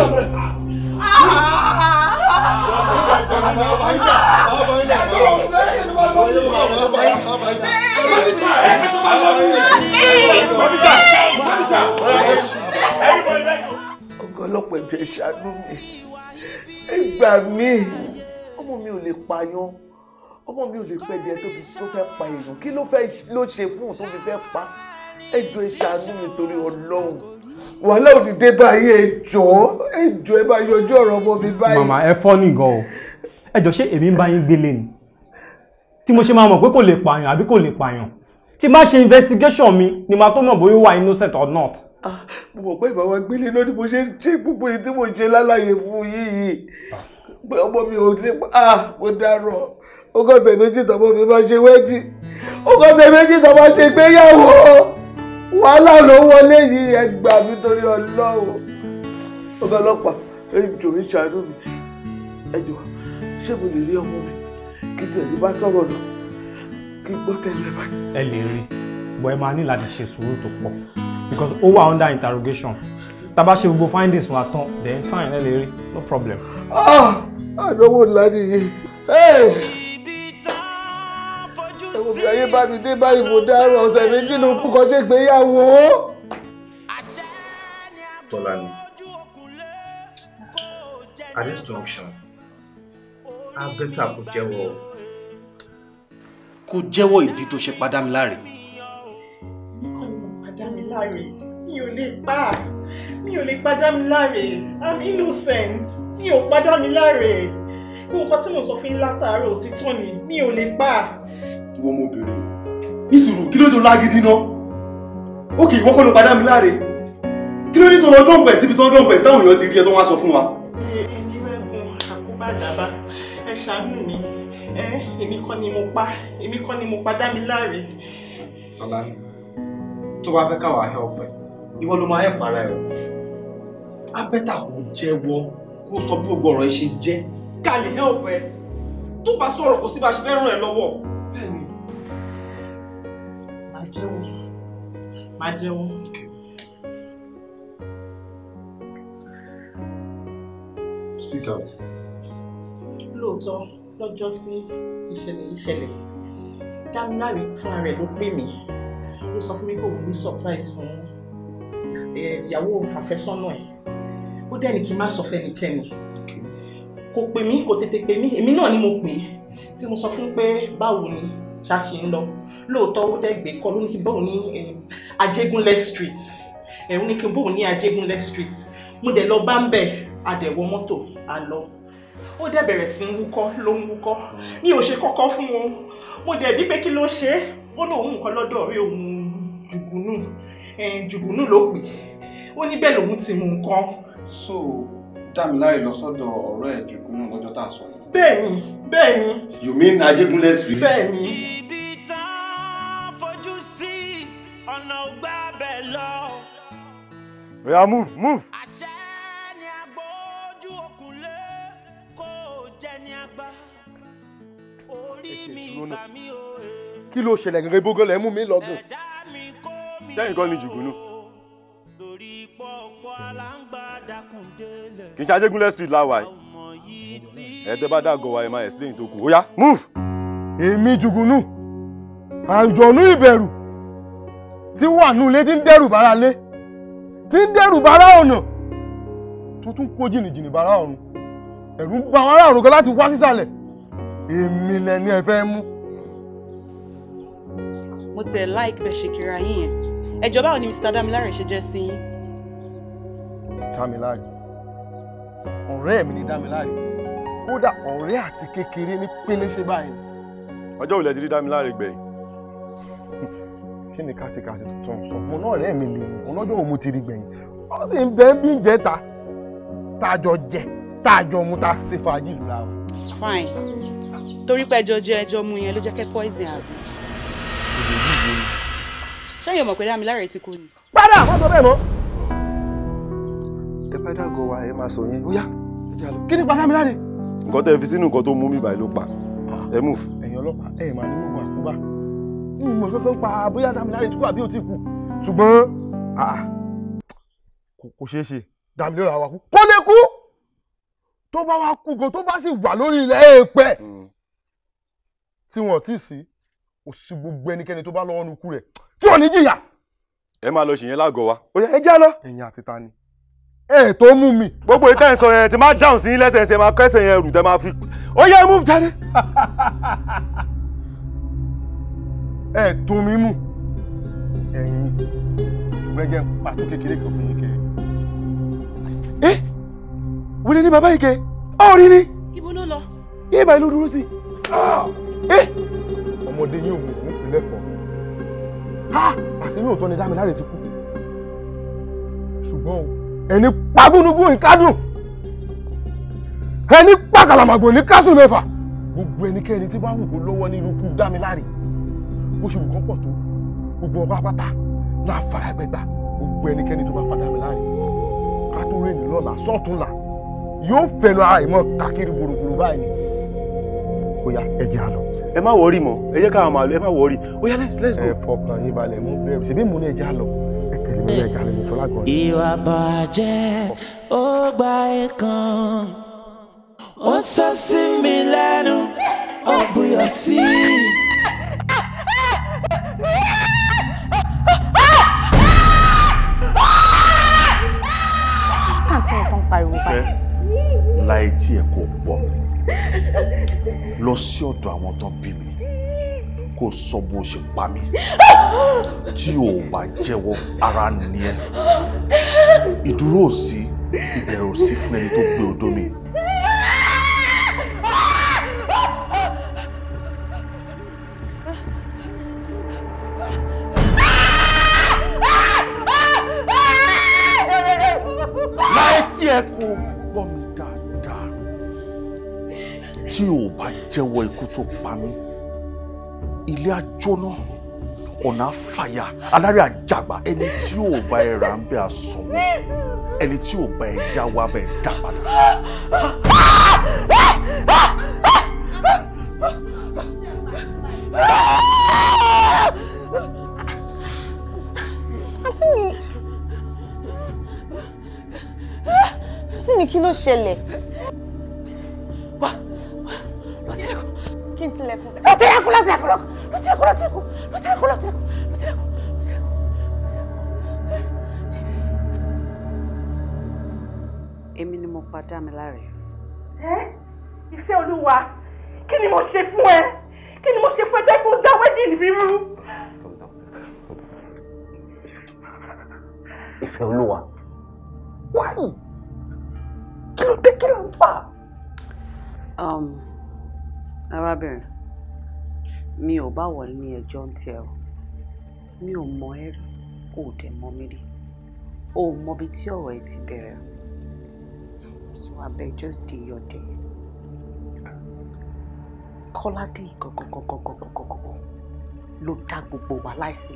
Ọ̀gọ̀lọpọ̀ ẹ̀jẹ̀ ìṣàánú mi. Ẹ gbà mí. Ọmọ mi ò lè pààyàn. Ọmọ mi ò lè pẹ́ díẹ̀ tó fẹ́ pa èèyàn. Kí ló ṣe fún tó fi fẹ́ pa? Ẹ jọ̀ọ́ ìṣàánú mi torí Ọlọ́run. Wàhálà ò ní dé báyìí ẹ jọ̀ọ́ ẹ bá yọjú ọ̀rọ̀ ọmọ mi báyìí. Màmá ẹ fọ́ ní gan o. Ẹ jọ̀ọ́ ṣé èmi ń bá yín gbélé ni? Tí mo ṣe máa mọ̀ pé kò lè pààyàn àbí kò lè pààyàn. Tí bá ṣe investigation mi ni màá tó mọ̀ bóyá ó wà innocent or not. Mo mọ̀ pé ìbáwá gbélé náà ni mo ṣe ṣe gbogbo èyí tí mo ṣe lálàyé fún yìí. Pé ọmọ mi ò lè mo dárò. Ó kọ̀ọ̀sẹ̀ méjì tọmọ mi máa ṣe wẹ́dì. Ó kọ̀ọ̀sẹ̀ méjì tọmọ ṣe gbéyàwó. Wàhálà ló wọlé yìí ẹ gbà mí torí Ọlọ́run. Ọ̀gá ọlọ́pàá ẹ jọ̀ọ́ ìṣàánú mi. Ẹ jọ̀ọ́ ṣé mo lè rí ọmọ mi kí tí ẹni bá sọ̀rọ̀ lọ kí gbọ́ tẹ̀lé báyìí. Ẹ lè rí bọ́ ẹ máa ní láti ṣe sùúrù tó pọ̀ because ó wà under interrogation. Tá bá ṣe gbogbo findings wa tán then fine ẹ lè rí no problem. Àdánwò ńlá nìyí. Ẹ̀wọ̀n bí ayé bá mi dé báyìí mo dárò ọ̀sẹ̀ méjì ló kú kọjá ìgbéyàwó. Tolani, at this junction, I better kò jẹ́wọ́. kó jẹ́wọ́ ìdí tó ṣe pa Dámiláre. Nǹkan ni mo pa Dámiláre. Mi ò lè pa. Mi ò lè pa Dámiláre. I'm innocent. Mi ò pa Dámiláre. Gbogbo nǹkan tí mo sọ fún yín látàárọ̀ òtítọ́ ni. Mi ò lè pa. Ìwọ ọmọbìnrin. Ní sùúrù, kí ló tó lágídí náà? Ókè, ìwọ kọ́ ló pa Dámiláre. Kí ló ní tó lọ dọ́ǹpẹ̀ síbi tó ń dọ́ǹpẹ̀ sí táwọn èèyàn ti rí ẹ tó wá sọ fún wa? Ẹni rẹ̀gùn àkóbá dàbá. Ẹ ṣàánú mi. Èmi kọ́ ni mo pa. Èmi kọ́ ni mo pa Dámiláre. Tọ́lání, tó bá fẹ́ káwa help ẹ, ìwọ ló máa help ara ẹ o. Á bẹ́tà kó jẹ́wọ́ kó sọ bí gbogbo ọ̀rọ̀ ẹ ṣe jẹ́ ká lè help ẹ. Tó bá sọ̀rọ̀ kò sí bá ṣe fẹ́ ràn ẹ́ lọ́wọ́. Bẹ́ẹ̀ni. Má jẹ́wọ́. Má jẹ́wọ́. Speak out. Lóòótọ́ lọ́jọ́ tí ìṣẹ̀lẹ̀ yìí ṣẹlẹ̀, Dámiláre fúnra rẹ̀ ló pè mí. Ó sọ fún mi pé òun ní surprise fún ìyàwó àfẹ́sọ́nà ẹ̀. Ó dẹ̀ ní kí n má sọ fẹ́nikẹ́ni. Kò pè mí, kò tètè pè mí. Èmi náà ni mo pè é. Tí mo sọ fún pé báwo ni ṣáṣe ń lọ. Lóòótọ́ ó dẹ̀ gbé kọ́ ló ní kí n bóun ní Ajégúnlẹ̀ street. Ó ní kí n bóun ní Ajégúnlẹ̀ street. Mo dẹ̀ lọ bá ń bẹ̀, a dẹ̀ wọ mọ́tò, a lọ. Ó dẹ̀ bẹ̀rẹ̀ sí ń wúkọ́ ló ń wúkọ́. Mi ò ṣe kọ́kọ́ fún wọn. Mo dẹ̀ bí pé kí ló ṣe é. Ó lóun nǹkan lọ́dọ̀ ọ̀rẹ́ òun jùgùnù ló pè. Ó ní bẹ́ẹ̀ lòun ti mú nǹkan. So Dámiláre lọ sọ́dọ̀ ọ̀rẹ́ ẹ̀ jùgùnù lọ́jọ́ tá à ń sọ yìí. Bẹ́ẹ̀ni, bẹ́ẹ̀ni. You mean Ajégúnlẹ̀ street? Bẹ́ẹ̀ni. Ibi tán fojú sí ọ̀nà ògbà bẹ̀ lọ. Oya move, move. Àṣẹ ni agbójú òkúnlé kò jẹ́ ní àgbà. Orí mi gbà mí o. Kí ló ṣẹlẹ̀ gẹ́gẹ́ bó gọ́lẹ̀ mú mi lọ́gùn? Sẹ́yìn kan ní jùgúnù. Kì í ṣe Ajégúnlẹ̀ street láwa yìí. Ẹ̀ẹ́dẹ́ bá dàgọ̀ wa ẹ máa explain tó kù. Oya move. Èmi jùgúnù. Àjọ̀nú ìbẹ̀rù. Tí wà nù ilé tí ń dẹ́rù bára lé. Tí ń dẹ́rù bára ọ̀nà. Tó tún kó jìnnìjìnnì bára ọ̀run. Ẹ̀rù ń bá ará ọ̀run kan láti wá sísàlẹ̀. Èmi lẹni ẹ fẹ́ mú. Mo tẹ̀ like bẹ́ẹ̀ ṣe kíra yín yẹn. Ẹjọ́ báwo ni Mr. Dámiláre ṣe jẹ́ sí yín? Dámiláre. Ọ̀rẹ́ mi ni Dámiláre. Kódà ọ̀rẹ́ àti kékeré ní péléṣe báyìí. Ọjọ́ wo lẹ ti rí Dámiláre gbẹ̀yìn? Kí ni kátikàti tuntun sọ? Mo náà ọ̀rẹ́ mi lè ní. Ọlọ́jọ́ wo mo ti rí gbẹ̀yìn? Ó sì ń bẹ́ ń bí ìjẹta. Tájọ jẹ, tájọ mu, tá ṣe fàájì lura wa. Fine. Torí pé ẹjọ́ jẹ ẹjọ́ mu yẹn ló jẹ́ kẹ́ poison àbí? Ṣé yóò mọ̀ pé Dámiláre ti kú ni? Padà wọ́n sọ bẹ́ẹ̀ mọ́. Ẹ bá dàgọ̀ wa ẹ máa sọ yẹn. Oya ẹ jẹ́ àlọ́. Kí ni pa Dámiláre? Nǹkan tẹ́ fi sínú nǹkan tó mú mi báyìí ló pa. Ẹ move. Ẹ̀yin ọlọ́pàá ẹ̀ máa ní ìwà àkúbà. Mo kankan pa bóyá Dámiláre ti kú àbí ó ti kú. Ṣùgbọ́n kò ṣeé ṣe. Dámiláre àwa kú. Kó lè kú. Tó bá wá kú gan tó bá sì wà lórí ilẹ̀ èèpẹ̀. Tí wọ́n ti sí, ó sì gbogbo ẹnikẹ́ni tó bá lọ́wọ́ nu kú rẹ̀. Tí ò ní jìyà. Ẹ máa lọ ṣìyẹn lágọ̀ wa. Oya ẹ já lọ. Ẹ̀yin àti ta ni? Ẹ tó mú mi. Gbogbo ìtẹ́ ìsọ yẹn ti máa dáhùn sí lẹ́sẹ̀ẹsẹ̀ máa kẹ́sẹ̀ yẹn rù tẹ́ máa fi. Oya move jáde. Ẹ tó mi mú. Ẹ̀yin ṣùgbọ́n jẹ́ pàtó kékeré kan fún yín kéré. Wílé ní bàbá Ike. Ó rí ni. Ibo ló lọ? Ibà ìlú dúró sí. Ọmọdé yín òun kò fi lẹ́fọ̀ọ́. Àṣé ní òótọ́ ni Dámiláre ti kú. Ṣùgbọ́n ẹni pagúnugún ìkádùn. Ẹni pàkàlàmàgbò ní kásùn mẹ́fà. Gbogbo ẹnikẹ́ni tí bá wù kó lọ́wọ́ nínú ikú Dámiláre. Bó ṣe wù kán pọ̀ tó. Gbogbo ọba pátá náà fara gbẹgbà. Gbogbo ẹnikẹ́ni tó bá pa Dámiláre. Ká tó rìn ní lọ́la sọ́ọ̀túnla. Yóò fẹnu ara ìmọ̀ káàkiri gbòrògbòrò báyìí ni. Oya ẹ jẹ́ á lọ. Ẹ má wọrí mọ́, ẹ jẹ́ káwọn máa lọ, ẹ má wọrí. Oya let's go. Ẹ fọkàn yín balẹ̀ mú bẹ́ẹ̀ ṣebí mo ní ẹ jẹ́ á lọ. Ẹ tẹ̀lé mi ẹ jẹ́ á lọ ní Fọlágbọ́n. Ìwà bàjẹ́ ó gba ẹ̀kan, ó sọ sí mi lẹ́nu, ó buyọ̀ sí. Àǹtí nǹkan pariwo báyìí. Láì tí ẹ kò gbọ́ mi lọ sí ọ̀dọ̀ àwọn tó bí mi kó sọ bó ṣe pa mí. Tí o bá jẹ́wọ́ ara ni ẹ́. Ìdúró ò sí, ìbẹ̀rẹ̀ ò sí fún ẹni tó gbé odó mi. Láì tí ẹ kò gbọ́ mi dáadáa. Tí o bá jẹ́wọ́ ikú tó pa mí, ilé á jóná, ọ̀nà á fàya, alárẹ̀ àjàgbá, ẹni tí ò bá ẹ rà ń bẹ àsanwó, ẹni tí ò bá ẹ yá wá bẹ dá padà. Sí mi kí ló ṣẹlẹ̀? Wá, lọ tilẹ̀kùn. Kí n tilẹ̀kùn? Lọ tilẹ̀kùn, lọ tilẹ̀kùn, lọ tilẹ̀kùn, lọ tilẹ̀kùn, lọ tilẹ̀kùn, lọ tilẹ̀kùn, lọ tilẹ̀kùn. Èmi ni mo pa Dámiláre. Ìfẹ́ Olúwa, kí ni mo ṣe fún ẹ? Kí ni mo ṣe fún ẹ tẹ́ kó dá wedding mi rú? Ìfẹ́ Olúwa. Why? Kí ló dé, kí ló ń fà? Arábìnrin, mi ò bá wọ̀ ní ẹjọ́ ń tiẹ̀ o. Mi ò mọ ẹ́ rí, o ò dẹ̀ mọ mi rí. O ò mọ ibi tí ọ̀rọ̀ ẹ ti bẹ̀rẹ̀. So abeg just do your day. Kọ́ládé gọ́gọ́gọ́gọ́gọ́gọ́gọ́ ló dá gbogbo wa láìsí.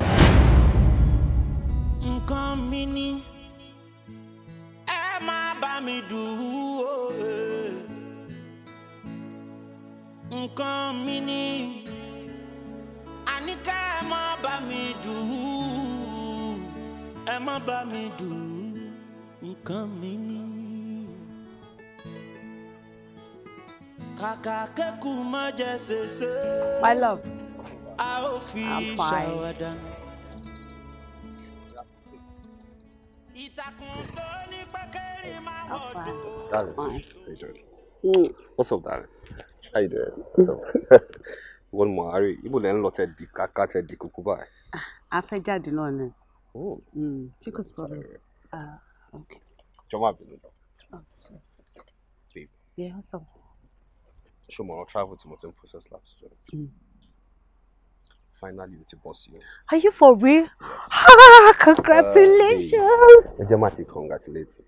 Nǹkan mi ni ẹ má bá mi dùn ó. Nǹkan mi ni àníkà ẹ má bá mi dùn. Ẹ má bá mi dùn. Nǹkan mi ni. Kàkà kẹ́kù má jẹ ṣèṣe. My love. A ó fi ṣàwádà. Darling, how you doing? What's up, darling? How you doing? What's up? One more, Ari. Ibo le ń lọ tẹ di kaka tẹ di kuku báyìí. A fẹ́ jáde náà ni. Ṣé kò sí problem? Okay. Jọ̀wọ́ àbínú lọ. Oh, sorry. Babe. Yeah, what's up? Ṣé mo travel to Mountain process láti jọ? Finally, it's a boss you. Are you for real? Yes. Congratulations! Ẹ jẹ́ má ti congratulate you.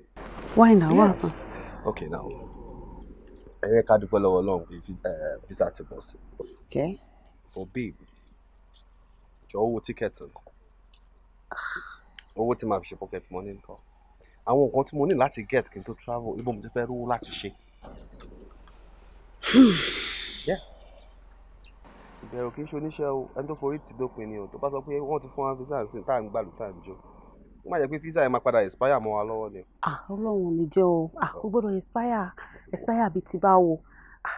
Why now? Yes. What happened? Okay, now. Ẹ yẹ ká dúpẹ́ lọ́wọ́ Ọlọ́run pé visa ti bọ̀ sí. Okay. For babe, jọ owó tíkẹ́ẹ̀tì nǹkan. Owó tí màá fi ṣe pocket money nǹkan. Àwọn nǹkan tí mo ní láti get kí n tó travel, ibo mo ti fẹ́ rówó láti ṣe. Yes. Ìbẹ̀rù kì í ṣe oníṣẹ́ o, ẹni tó forí ti dópin ni o, tó bá sọ pé wọ́n ti fún wa visa sí tá à ń gbàlù tá à ń jó. Ó má jẹ́ pé visa yẹn máa padà expire mọ́ wa lọ́wọ́ ni. Ọlọ́run ò ní jẹ́ o, ó gbọ́dọ̀ expire bíi ti bá wo.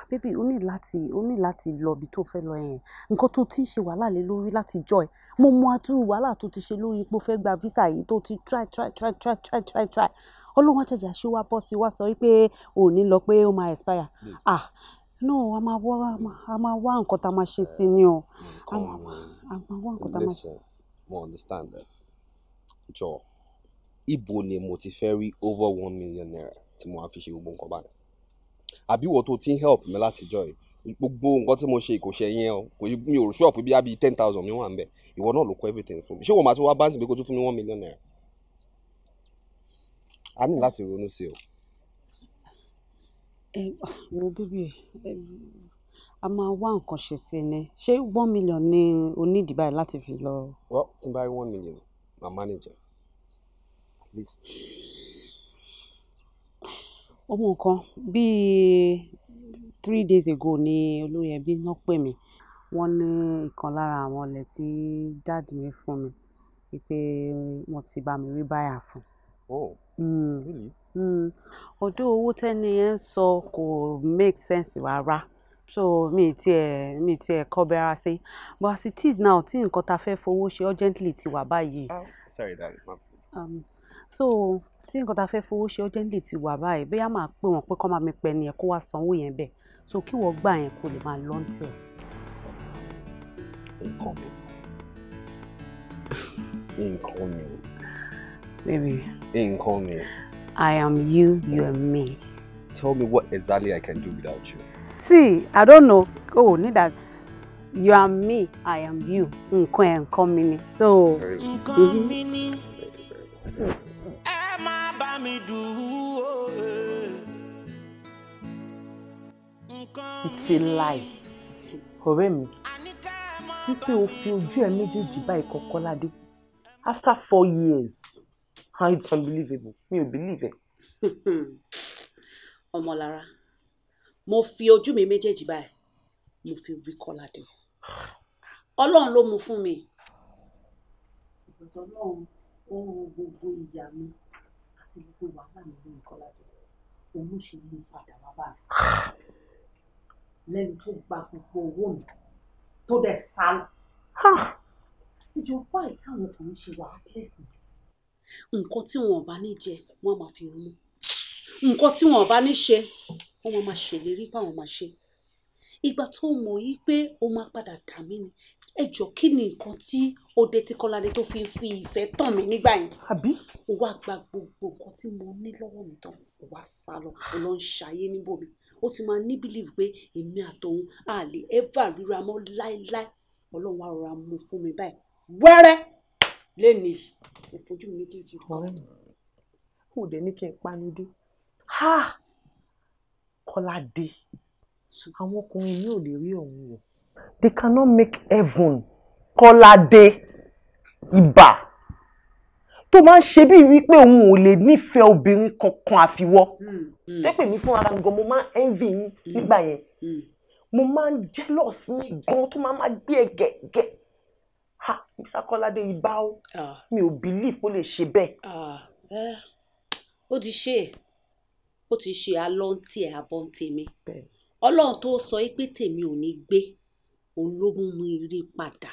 Baby, o ní láti lọ ibi tó fẹ́ lọ yẹn. Nǹkan tó ti ń ṣe wàhálà lé lórí láti joy. Mo mọ àdúrú wàhálà tó ti ṣe lórí pé ó fẹ́ gba visa yìí tó ti try. Ọlọ́run àjẹjà ṣé wá bọ́ sí wá sọ wípé ò ní lọ pé ó máa expire. No, a máa wá nǹkan tá a máa ṣe sí ni o. A máa wá nǹkan tá a máa ṣe. Mo understand that. Jọ, ibo ni mo ti fẹ́ rí over 1 million naira tí mo á fi ṣe gbogbo nǹkan báyìí. Àbí ìwọ tó ti ń help mi láti jọ yìí. Gbogbo nǹkan tí mo ṣe kò ṣe yẹn o. Mi ò ṣọ́ọ̀pù bí i 10,000 mi wà ń bẹ̀. Ìwọ náà ló kọ everything fún mi. Ṣé wọ́n máa tún wá báńsì pé kó tún fún mi 1 million naira? A ní láti ronú sí o. Wo bíbí a máa wá nǹkan ṣe sí ni. Ṣé 1 million ni o ní ìdìbà láti fi lọ? Well, tí n bá rí 1 million, my manager. At least. Ọmọ nǹkan bíi 3 days ago ni olórí ẹbí náà pè mí. Wọ́n ní ìkan lára àwọn ilẹ̀ tí dáàdì mi fún mi wípé wọ́n ti bá mi rí báyà fún. Oh, really? Ọdún owó tẹ́ni yẹn sọ kò make sense rárá. So mi tiẹ̀ kọ́bẹ̀rẹ̀ sí. But as it is now, tí nǹkan ta fẹ́ fowó ṣe urgently ti wà báyìí. Sorry, darling. So tí nǹkan ta fẹ́ fowó ṣe urgently ti wà báyìí, bóyá máa pè wọ́n pé kó máa mi pẹ́ ni ẹ̀ kó wá sanwó yẹn bẹ́ẹ̀. So kí wọ́n gbà yẹn kó lè máa lọ́ǹtẹ̀. Baby. Nkan. I am you, you are me. Tell me what exactly I can do without you. See, I don't know. Oh, need that. You are me, I am you. Nkan. So. It's a lie. Ọ̀rẹ́ mi. Wípé o fi ojú ẹ méjèèjì báyìí Kọ́kọ́ládé. After 4 years. How it's unbelievable. Mi ò believe it. Ọmọlára, mo fi ojú mi méjèèjì báyìí, mo fi rí Kọ́ládé. Ọlọ́run ló mú fún mi. Ọlọ́run ó ń gbogbo ìyá mi àti gbogbo wàhálà mi lórí Kọ́ládé. Òun ṣe lè padà wá báyìí. Lẹ́ni tó gba gbogbo owó mi tó dẹ̀ sá lọ. Ìjọba ìtàwọn kan ń ṣe wàhálà sí mi. Nǹkan tí wọn ò bá ní jẹ wọn máa fi rún. Nǹkan tí wọn ò bá ní ṣe wọn máa ṣèlérí pé àwọn máa ṣe. Ìgbà tó mọ̀ yí pé ó máa padà dà mí ni. Ẹ jọ̀ọ́ kí ni nǹkan tí ó dé tí Kọ́ládé tó fi ń fi ìfẹ́ tàn mí nígbà yẹn? Àbí? Ó wá gba gbogbo nǹkan tí mo ní lọ́wọ́ mi tán. Ó wá sá lọ. Ó lọ ń ṣayé níbòmí. Ó ti máa ní believe pé èmi àtòun a lè ever ríra mọ́ láíláí. Ọlọ́run wá rọra mú fún mi báyìí. Wẹ́rẹ́ lẹ́ni ìfojú mi méjèèjì. Ọ̀rẹ́ mi, kò dé ní kí n panudé. Kọ́ládé, àwọn ọkùnrin yìí ò lè rí ọ̀hún wọ̀. They cannot make heaven. Kọ́ládé, ìbà. Tó máa ń ṣe bí wípé òun ò lè nífẹ̀ẹ́ obìnrin kankan àfiwọ́. Pépè mi fún ara mi gan, mo máa ń envy yín nígbà yẹn. Mo máa ń jealous yín gan tó máa gbé ẹ gẹ̀gẹ̀. Mr. Kọ́ládé ìbà o. Mi ò believe ó lè ṣe bẹ́ẹ̀. Ó ti ṣe alọ́ntì ẹ̀ abọ́ntì mi. Ọlọ́run tó sọ pé tèmi ò ní gbé òun ló mú mi rí padà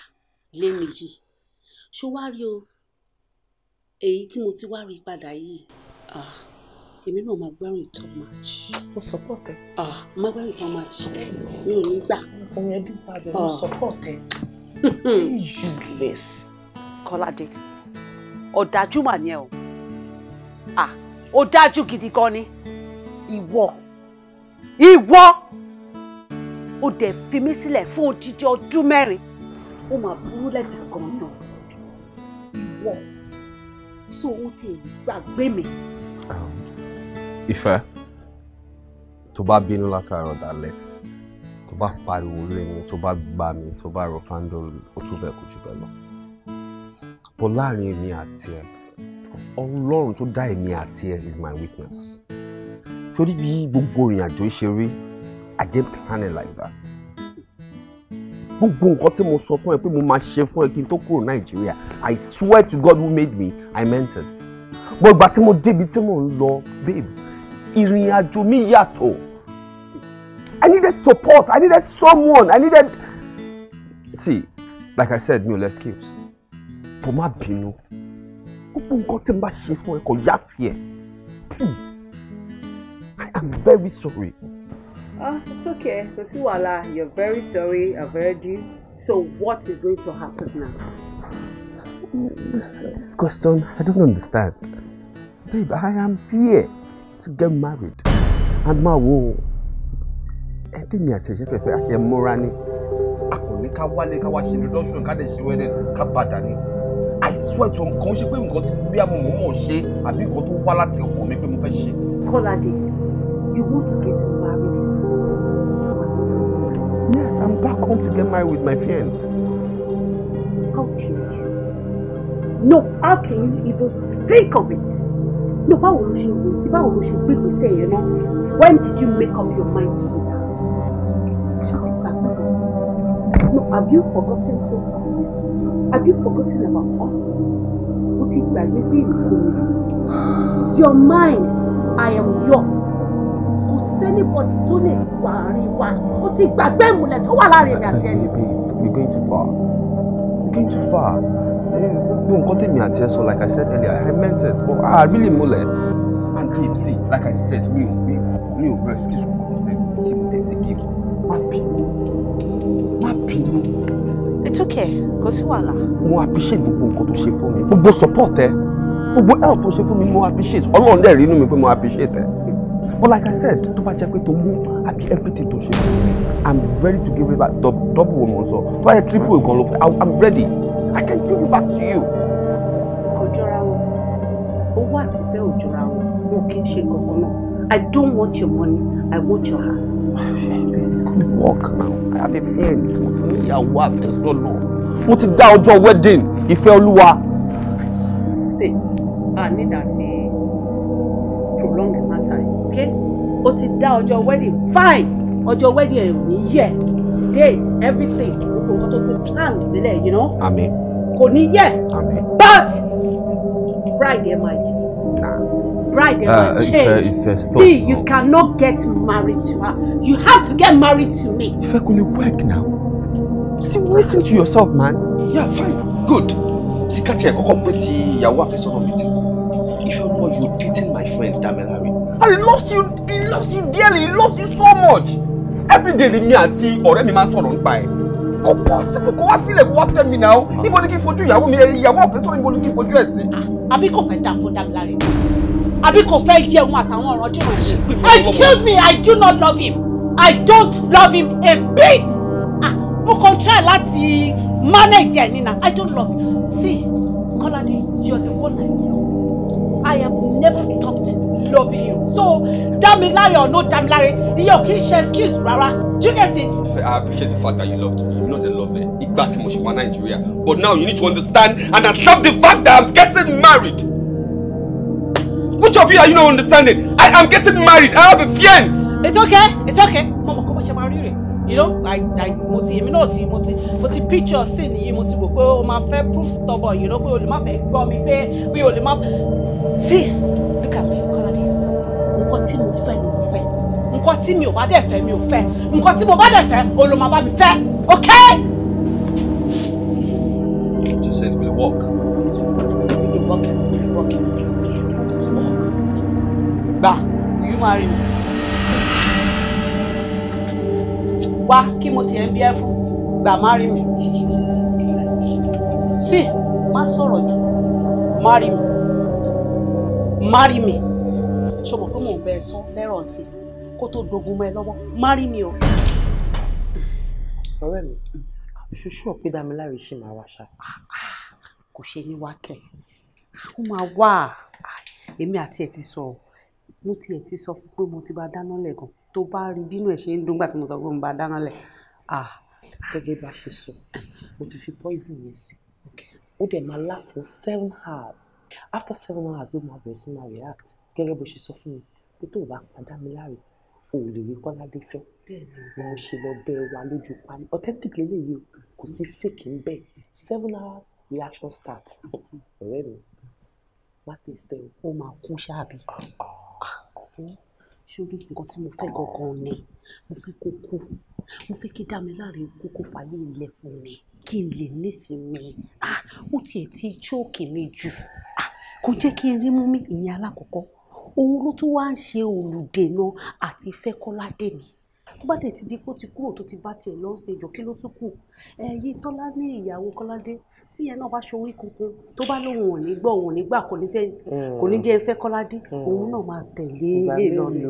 lẹ́nu yìí. Ṣó wá rí o èyí tí mo ti wá rí padà yìí èmi náà máa gbárùn top match. Mo support ẹ. Máa gbárùn top match mi ò ní gbà. Ọmọ ẹ dísáàdì mo support ẹ. Useless. Kọ́ládé ọ̀dájú mà ni ẹ o ó dájú gidi gan ni ìwọ ó dẹ̀ fi mí sílẹ̀ fún odidi ọdún 4 ó máa burú lẹ́jà gan náà ìwọ so ó ti gbàgbé mi. Ìfẹ́ tó bá bínú látàárọ̀ dalẹ́ tó bá pariwo lé mi tó bá gbá mi tó bá rọ fáńdọ̀lù ó tún bẹ́ẹ̀ kó jù bẹ́ẹ̀ lọ. Bọ́ láàrin èmi àti ẹ Ọlọ́run tó dá èmi àti ẹ is my witness. Sórí bí gbogbo ìrìn àjò ṣe rí I didn't plan it like that. Gbogbo nǹkan tí mo sọ fún ẹ pé mo máa ṣe fún ẹ kí n tó kúrò Nàìjíríà I swear to God who made me I meant it. But ìgbà tí mo débi tí mo ń lọ babe ìrìn àjò mi yàtọ̀. I needed support. I needed someone. See, like I said, mi ò lè excuse. But má bínú. Gbogbo nǹkan tí n bá ṣe fún ẹ kò yáfi ẹ. Please. I am very sorry. It's okay. So Wala, you're very sorry. I've heard you. So what is going to happen now? This question, I don't understand. Babe, I am here to get married. And ma wo ẹbí mi àti ẹ̀ṣẹ̀ fẹ́fẹ́ àti ẹ̀mọ́ra ni. A kò ní ká wálé ká wá ṣe lọ́sùn ká lè ṣe wẹ́lẹ̀ ká padà ní. I swear to God, kàn ṣe pé nǹkan tí bí àmọ́ mọ̀ ṣe àbí nǹkan tó wá láti ọkàn mi pé mo fẹ́ ṣe. Kọ́ládé, you want to get married to my friend? Yes, I'm back home to get married with my fiance. How dare you? No, how can you even think of it? No, báwo ló ṣe wò sí báwo ló ṣe gbé gbèsè yẹn náà? When did you make up your mind to do that? Ṣé ti gbàgbé lọ? No, have you forgotten so fast? Have you forgotten about us? Ó ti gbàgbé pé nǹkan mi. Your mind, I am yours. Kò sẹ́nibọ̀dì tó lè wà àárín wa. Ó ti gbàgbé ìmùlẹ̀ tó wà láàrin mi àti ẹni. You're going too far. You're going too far. Nǹkan tèmi àti ẹ sọ, like I said earlier, I meant it, but I really múlẹ̀. And babe, see, like I said, mi ò excuse me, see mo take the gift. Má bínú. It's okay. Kò sí wàhálà. Mo appreciate gbogbo nǹkan tó ṣe fún mi. Gbogbo support ẹ. Gbogbo help tó ṣe fún mi mo appreciate. Ọlọ́run dẹ̀ rí inú mi pé mo appreciate ẹ. But like I said, tó bá jẹ́ pé tó mú àbí everything tó ṣe fún mi, I'm ready to give it back double wo mo sọ. Tó bá yẹ triple nǹkan ló fẹ́, I'm ready. I can give it back to you. Kò jọra wọn. Owó àti ìfẹ́ ò jọra wọn. Wọn kì í ṣe kankan náà. I don't want your money. I want your heart. Work now. I have a friend. Mo ti ní ìyàwó àfẹ́sọ́nà. Mo ti dá ọjọ́ wedding. Ìfẹ́ Olúwa. Say, I need that prolong the matter, okay? O ti dá ọjọ́ wedding. Fine. Ọjọ́ wedding ẹ̀ ò ní yẹ. Date, everything. Gbogbo nǹkan tó ti plan sílẹ̀, you know? Àmín. Kò ní yẹ. Àmín. But bride ẹ̀ máa yí. Bride ẹ̀ máa change. See, you cannot get married to her. You have to get married to me. Ìfẹ́ kò lè work now. See, listen to yourself, man. Yeah, fine, good. Sikati ẹ kọ́kọ́ pé ti ìyàwó àfẹ́sọ́nà mi ti. Ìfẹ́ Olúwa, you're dating my friend Damilare. And he loves you dearly, he loves you so much. Every day ni mi àti ọ̀rẹ́ mi máa ń sọ̀rọ̀ nípa ẹ̀. Kò possible kò wá sílẹ̀ kò wá tẹ́ mi náà. Níbo ni kí n fojú ìyàwó mi ìyàwó àfẹ́sọ́nà níbo ni kí n fojú ẹ̀ sí? Àbí kò fẹ́ dà fún Damilare. Àbí kò fẹ́ jẹun àtàwọn ọ̀rọ̀ dìrò ṣe. Excuse me, I do not love him. I don't love him a bit. Mo kàn try láti manage ẹ̀ nínà. I don't love him. See, Kolade, you're the one I love. I have never stopped loving you. So, Damilare or no Damilare, ìyẹn kì í ṣe excuse rárá. Do you get it? I appreciate the fact that you loved me. You know the love there. Ìgbà tí mo ṣe wá Nigeria. But now you need to understand and accept the fact that I'm getting married. Which of you are you not understanding? I am getting married. I have a fiance. It's okay. It's okay. Mama, come on, ṣe máa rí rẹ̀. You know, mo ti picture scene yìí, mo ti wò pé o máa fẹ́ prove stubborn, you know, pé o lè má fẹ́ gbọ́ mi pé o lè má. See, look at me, Kolade. Nǹkan tí mo fẹ́ ni mo fẹ́. Nǹkan tí mi ò bá dẹ̀ fẹ́ mi ò fẹ́. Nǹkan tí mo bá dẹ̀ fẹ́ o ló máa bá mi fẹ́. Okay? You just said it will work. Bah, you marry me. Wá kí mo tiẹ̀ ń bí ẹ fún gbà marry me. Sí, má sọ̀rọ̀ jù. Marry me. Marry me. Ṣé o mọ̀ pé mò ń bẹ sọ lẹ́rọ̀ sí kó tó dogun mọ́ ẹ lọ́wọ́? Marry me o. Ọ̀rẹ́ mi, ṣoṣù ọ̀pẹ Damilare ṣì máa wá ṣá. Kò ṣe ní wá kẹ̀. Ó máa wá. Èmi àti ẹ̀ ti sọ. Mo tiẹ̀ ti sọ fún pé mo ti bá dáná lẹ́gàn. Tó bá rí bínú ẹ̀ ṣe ń dùn gbà tí mo sọ pé mo bá dáná lẹ̀. Gẹ́gẹ́ bá ṣe sọ, mo ti fi poison yẹn sí. Ó dẹ̀ máa last for 7 hours. After 7 hours ló máa bẹ̀rẹ̀ sí máa react. Gẹ́gẹ́ bó ṣe sọ fún mi pé tó o bá pa Damilare, o ò lè rí Kọ́ládé fẹ́. Ni mo ṣe lọ bẹ́ẹ̀ wá lójú pani. Authentic lélẹ́yìí o, kò sí fake ń bẹ́ẹ̀. 7 hours reaction starts. Ọ̀rẹ́ mi, má tẹ̀sítẹ́ o, ó máa kú ṣáàbì. Ṣórí nǹkan tí mo fẹ́ gangan ni mo fẹ́ kó kú, mo fẹ́ kí Damilare kú kó fàyè ilẹ̀ fún mi kí n lè nísìnyí. Ó tiẹ̀ ti jókè mi jù, kò jẹ́ kí n rí mú mi ìyẹn alákọ̀ọ́kọ́. Òun ló tún wá ń ṣe olùdènà àti ìfẹ́ Kọ́ládé mi. Tó bá dẹ̀ ti di pé ó ti kúrò tó ti bá tiẹ̀ lọ ṣe ìjọ kí ló tún kù. Yí Tọ́lá ní ìyàwó Kọ́ládé tí ìyẹn náà bá ṣorí kunkun tó bá lóun ò ní gbọ́ òun ò ní gbà kò ní jẹ́ ìfẹ́ Kọ́ládé òun náà máa tẹ̀lé lọ́nà.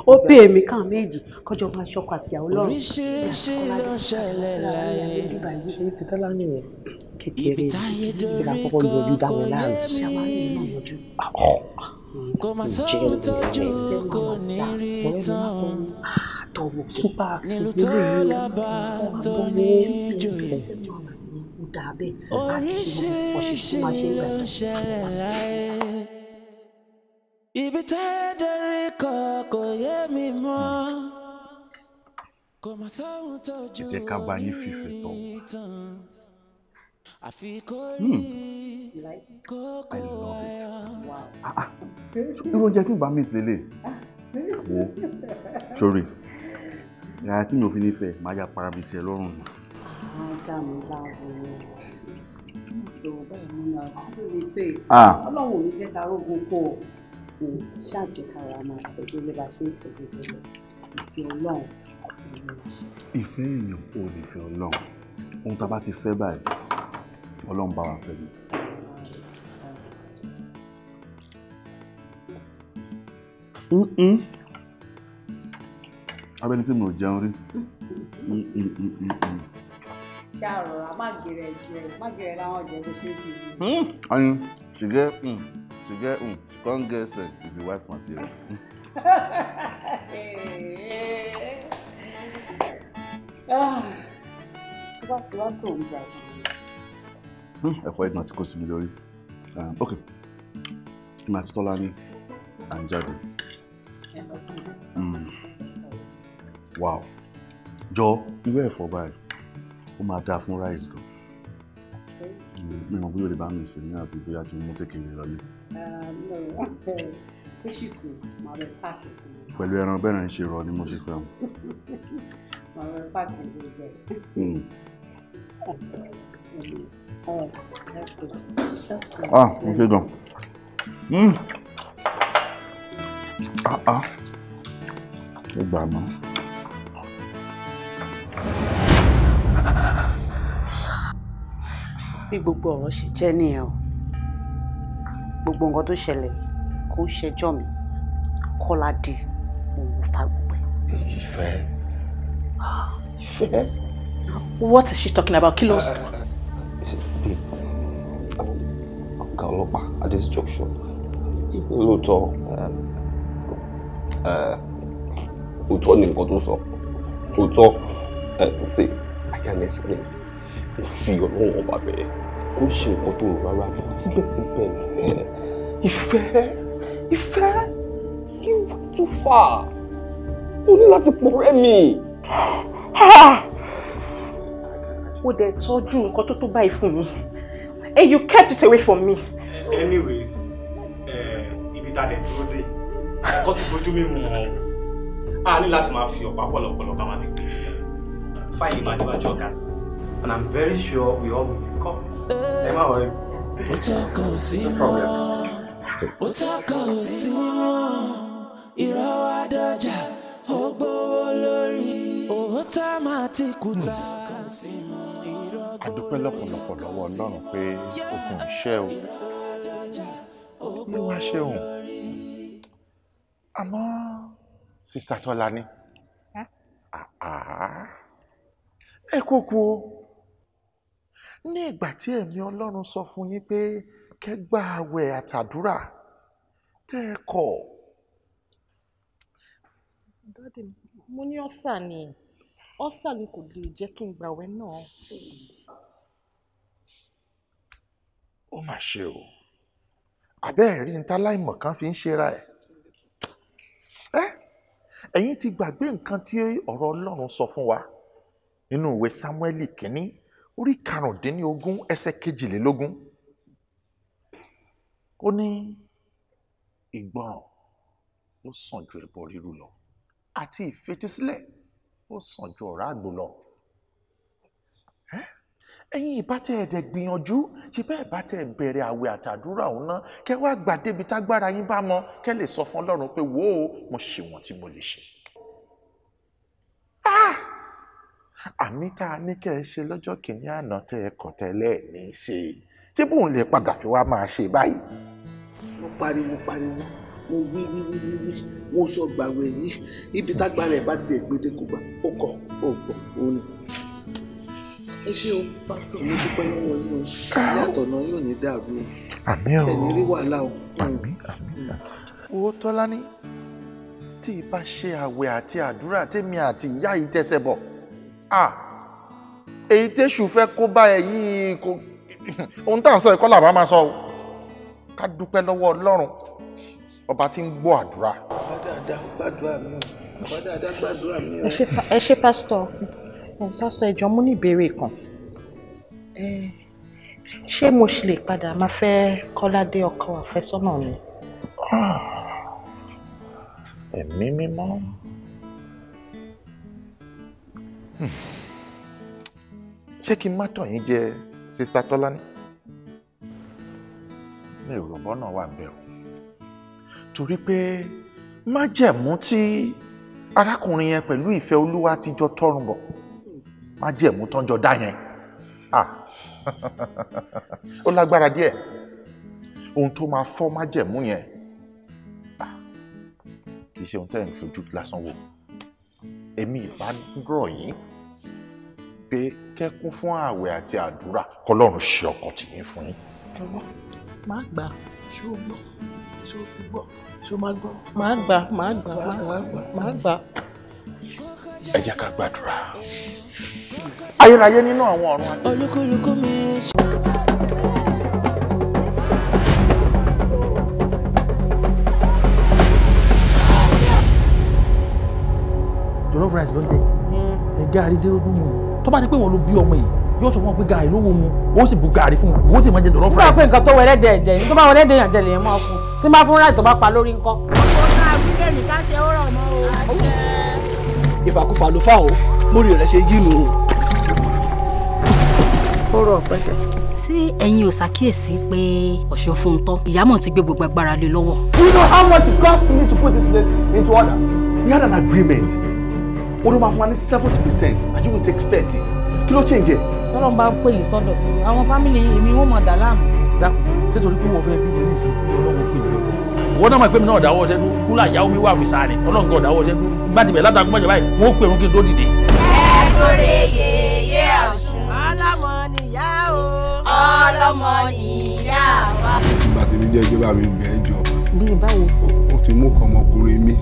Ó pè mí kàn méjì kọjọ máa ṣọkọ àtìyàwó lọ́rùn. Oríṣiríṣi ló ṣẹlẹ̀ láyé. Ibi tí Tọ́lá nìyẹn kékeré tí la kọ́kọ́ yọjú Damilare. Ṣàwárí náà yọjú. Kò máa sọ́run tójú kò ní rí tán. Super nílùú tó lábà tó ní ìjòyè. Oríṣiríṣi ló ń ṣẹlẹ̀ láyé. Ibi táyé dorí kọ kò yé mi mọ́. Kò máa sọ́run tójú kò ní rí tán. Àfi kò rí kókó ayọ̀. Irú oúnjẹ tí n bá miss lélẹ̀. Wo sórí yàrá tí mi ò fi nífẹ̀ẹ́ máa yà para mi sí ẹ lọ́rùn. Dàmú láwo mo sọ báyìí mo náà kí ló lè tó èyí. Ọlọ́run ò ní jẹ́ ká rógun kó o ṣáàjẹkára máa tẹ̀lé lé bá ṣe ń tẹ̀lé tẹ̀lé ìfẹ́ Ọlọ́run. Ìfẹ́ èèyàn ò lè fẹ́ Ọlọ́run. ohun tá a bá ti fẹ́ báyìí Ọlọ́run bá wa fẹ́ ni. Abẹ́ni tí mo jẹun rí. Ṣàròrà má gèrè láwọn ọ̀jẹ̀ tó ṣe é ṣe. Ayin, she get can't get sense if the wife material. Tí wá tó ń gbà. Ẹ̀fọ́ ìgbọ̀n tí kò sí mi lórí. Ok, ìmọ̀ àti Tọ́lá ní à ń jáde. Wow, jọ irú ẹ̀fọ́ báyìí ó máa dáa fún rice gan. Mi mọ̀ bóyá o lè bá mi sè ní àbí bóyá kí n mú tèkèrè lọlé. Pẹ̀lú ẹran bẹ́ẹ̀ náà ń ṣe rọ ni mo ṣe fẹ́ wọn. Mo ṣe gan. Ó gbà mọ́. Bí gbogbo ọ̀rọ̀ ṣe jẹ́ nìyẹn o. Gbogbo nǹkan tó ṣẹlẹ̀ kò ń ṣẹjọ́ mi. Kọ́ládé òun fa gbogbo ẹ̀. Ìfẹ́. What is she talking about? Kí ló sọ? Ọ̀gá ọlọ́pàá at this junction. Lóòótọ́ òótọ́ ni nǹkan tó sọ. Òótọ́ say I can explain. Mo fi Ọlọ́run ọba bẹ̀ẹ́ kó ṣe nǹkan tó rárá síbẹ̀síbẹ̀ ìfẹ́ you went too far. O ní láti pọ̀rẹ́ mi. Ó dẹ̀ tọ́jú nǹkan tó báyìí fún mi. And you kept it away from me. Anyways, ibi tá a lè dúró dé, kọ́ ti fojú mímu wọn. A ní láti máa fi ọ̀pá pọ̀lọpọ̀lọ ká máa fi gbé. Fáìlì máa déwájú ọ̀gá. And I'm very sure we all will come. Ẹ má wọlé. Ó tọkàn sí wọn, ó tọkàn sí wọn, ìrọ̀wá dọjà, ó gbówó lórí, òótọ́ máa ti kùtà. A dúpẹ́ lọ́pọ̀lọpọ̀ lọ́wọ́ Ọlọ́run pé ogun iṣẹ́ o. Ló wá ṣe òun. Àmọ́ Sista Tọ́lání. Ẹ kó kú o. Ní ìgbà tí ẹ̀mí Ọlọ́run sọ fún yín pé kẹ́ gba àwẹ̀ àtàdúrà tẹ́ ẹ kọ̀. Dádì, mo ní ọ̀sà ni. Ọ̀sà ni kò lè jẹ́ kí n gbàwẹ̀ náà. Ó mà ṣe o. Àbẹ́ẹ̀ rí níta láìmọ̀ kan fi ń ṣera ẹ̀. Ẹ̀yin ti gbàgbé nǹkan tí ọ̀rọ̀ Ọlọ́run sọ fún wa nínú ìwé Sámúẹ́lì kínní orí 15 ẹsẹ̀ 22. Ó ní ìgbọràn ló sàn ju ẹbọ rírú lọ àti ìfetísílẹ̀ ó sàn ju ọ̀rá àgbò lọ. Ẹ̀yin ìbátẹ́ ẹ̀dẹ̀ gbìyànjú tí bẹ́ẹ̀ bá tẹ̀ bẹ̀rẹ̀ àwẹ̀ àtàdúrà òun náà kẹ́ wá gbà débi tágbára yín bá mọ kẹ́ lè sọ fún Ọlọ́run pé wò ó mo ṣe wọ́n tí mo lè ṣe. Àmì tá a ní kẹ́ ẹ ṣe lọ́jọ́ kìíní àná tẹ́ ẹ kọ̀ tẹ́lẹ̀ ní í ṣe tí bóun lè padà fi wá máa ṣe báyìí. Mo pariwo mo wí mo sọ gbàwẹ̀ yìí ibi tágbára ẹ̀ bá tiẹ̀ gbédé kó gbà ó kọ̀ ó gbọ̀ ó ní. Ẹ ṣé o pásítọ̀ mo dúpẹ́ lọ́wọ́ yín o yàtọ̀ náà yóò ní dàrú o. Àmín o. Ẹni rí wàhálà o. Àmín. Owó Tọ́lání tí ìbá ṣe àwẹ̀ àti àdúrà tèmi àti ìyá yìí tẹ̀sẹ̀ bọ̀. Èyí tẹ́ṣù fẹ́ kó bá ẹ yìí kò ohun tá à ń sọ ẹ̀kọ́ làbá máa sọ o. Ká dúpẹ́ lọ́wọ́ Ọlọ́run ọba tí ń gbọ́ àdúrà. Bàbá dáadáa gbàdúrà mi o. Bàbá dáadáa gbàdúrà mi o. Ẹ ṣé pásítọ̀. Pásítọ̀ ẹ jọ̀ọ́ mo ní ìbéèrè kan. Ṣé mo ṣì lè padà máa fẹ́ Kọ́ládé ọkọ àfẹ́sọ́nà mi? Ẹ̀mí mímọ́. Ṣé kí n má tàn yín jẹ Sista Tọ́lání? Mi ò rọ̀bọ́ náà wà bẹ́ẹ̀ o. Torí pé májẹ̀mú tí arákùnrin yẹn pẹ̀lú ìfẹ́ Olúwa ti jọ tọrùn bọ̀ májẹ̀mú tán jọ dá yẹn ó lágbára díẹ̀ ohun tó máa fọ́ májẹ̀mú yẹn kì í ṣe ohun tẹ́ ẹ̀ ń fojú lásán wò èmi ìbá rọ̀ yín pé kẹ́kún fún ààwẹ̀ àti àdúrà kọ́lọ́run ṣe ọkàn tìyín fún yín. má gbà ṣé o gbọ́ ṣé o ti gbọ́ ṣé o máa gbọ́. má gbà má gbà. ẹ jẹ́ ká gbàdúrà ayérayé nínú àwọn ọ̀run àti. olúkúlùkù mi ṣe. jollof rice ló ń tẹ ẹ gaari dé lójú mu tó bá ti pé wọn ló bí ọmọ yìí yóò sọ fún wọn pé gaari ló wo mu ó sì bu gaari fún wọn ó sì máa jẹ jollof rice. wọ́n pè nǹkan tó wẹ̀rẹ́ dẹ̀ ẹ̀jẹ̀ ní tó bá wẹ̀rẹ́ dẹ̀ yàn jẹ̀lẹ̀ yẹn máa fún tí máa fún ráì tó bá pa lórí ńkọ́. ọkọ̀ náà wílé nìkan ṣe ó rọ̀ mọ́ o. ìfàkùfà ló fà ó mórí rẹ̀ ṣe jí nù. ó rọ̀ pẹ́sẹ̀. tí ẹ̀yin ò ṣàkíyèsí pé ọ̀ṣọ́ fún un tán ìyámọ̀ ti gbé gbogbo agbára lé lọ́wọ́. Do you know how much it cost me to put this place into order? We had an agreement. ó ló máa fún wa ní 70% and you will take 30. kí ló change ẹ. tọ́lọ́ bá ń pè yín sọ́dọ̀ àwọn fámìlì èmi wọ́n mọ̀ dà láàmú. dákun ṣé torí pé wọ́n fẹ́ bí mi ní ìsìn fún ọlọ́run pè mí. wọ́n náà mọ̀ pé mi náà dáwọ́ ṣẹ́dú kúlà ìyàwó mi wà fi sáà ni ọlọ́run kan dáwọ́ ṣẹ́dú bá ti bẹ̀ látàkùn mọ́jà báyìí wọ́n pè mí kí n tó dìde. ẹ lóore yèyé Ọ̀ṣun. ọlọ́mọ nìyá o ọlọ́mọ nìyá wa. ìgbà tí mi jẹ́ ìjọba mi bẹ̀ ẹ́ jọ. bí báwo. ó ti mú nǹkan ọmọkùnrin mi.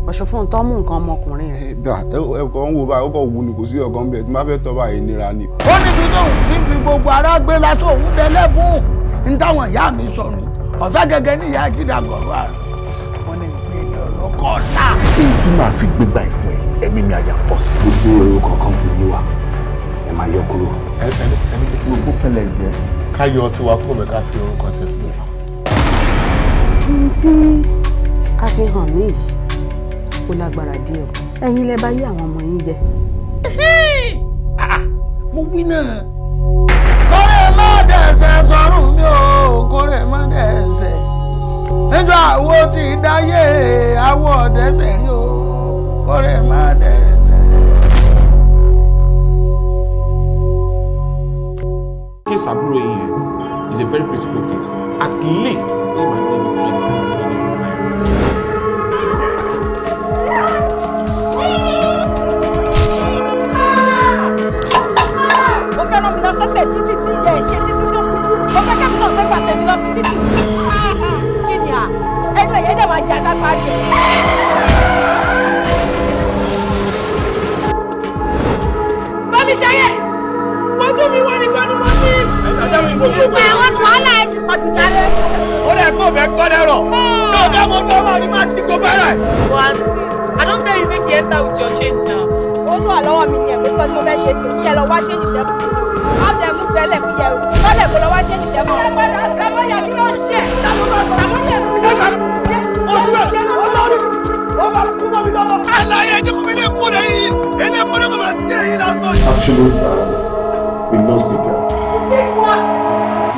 ọ̀ṣọ́ fún un tán mú nǹkan ọmọkùnrin rẹ̀. ẹ̀kọ́ ń wo báyìí ó kọ̀ wù ní kò sí ọ̀kan bẹ́ẹ̀ tí máa fẹ́ tọ́ báyìí nira ni. ó ní bí tóun ti fi gbogbo ara gbé lásán òun délé fún un táwọn ìyá mi sọnù ọ̀fẹ́ gẹ́gẹ́ ní ìyá jídà gọ̀rọ̀ àrùn wọn ní ìpínlẹ̀ ọlọ́kọ̀ ọ̀la. kí tí màá fi gbégbá ìfún ẹ ẹ̀mí mi àyà pọ̀ sí. bí tí orúkọ kọ́ńpìlì wà ẹ máa yọ kúrò. ẹni gbogbo fẹlẹ̀ jẹ́ ká yọ ọtí wa kúrò ká fi orúkọ tẹ̀ sí. ohun tí a fi hàn mí yìí ó lágbára díẹ̀ ẹ̀yin lẹ bá yí àwọn ọmọ yín jẹ. mo wí náà. kórè má dẹ̀sẹ̀ sọ́rùn mi ò kórè má dẹ̀sẹ̀ níjọ́ àwo ti dáyé àwọ̀ ọ̀dẹ́sẹ̀ rí o kórè má dẹ̀sẹ̀. Case àbúrò yẹn is a very critical case. At least he might be able to explain it. Fẹ́ràn mi lọ sọ́sẹ̀ títí tí ìyá ẹ̀ ṣe títí tó kú kú. Mo fẹ́ kẹ́kọ̀ọ́ gbé pàtẹ́ mi lọ sí títí. Kí ni à? Ẹnu ẹ̀yẹ́ dẹ̀ máa jà lágbárí ẹ̀. Bọ́mí ṣayé! Ojú mi wọ́n nìkan ni mo ní. Ìgbà àwọn wàhálà ẹ ti pọ̀jù jáde. ó lè kó fẹ́ kọ́ lẹ́rọ̀ tí o fẹ́ mọ dọ́mọ̀ ni máa ti kó bẹ́rẹ̀. I don't tell you make you enter with your change now. Ó tún wà lọ́wọ́ mi ní ẹ̀gbẹ́ sọ́ọ́ tí mo fẹ́ ṣe sí i. Yẹ lọ wá change ṣẹ́kù. Má jẹ́ mú bẹ́lẹ̀ fún yẹ o. Bọ́lẹ̀ kò lọ wá change ṣẹ́kù. Sàmọ́yà kí ló ń ṣe? Sàmọ́yà Actually, we lost the girl.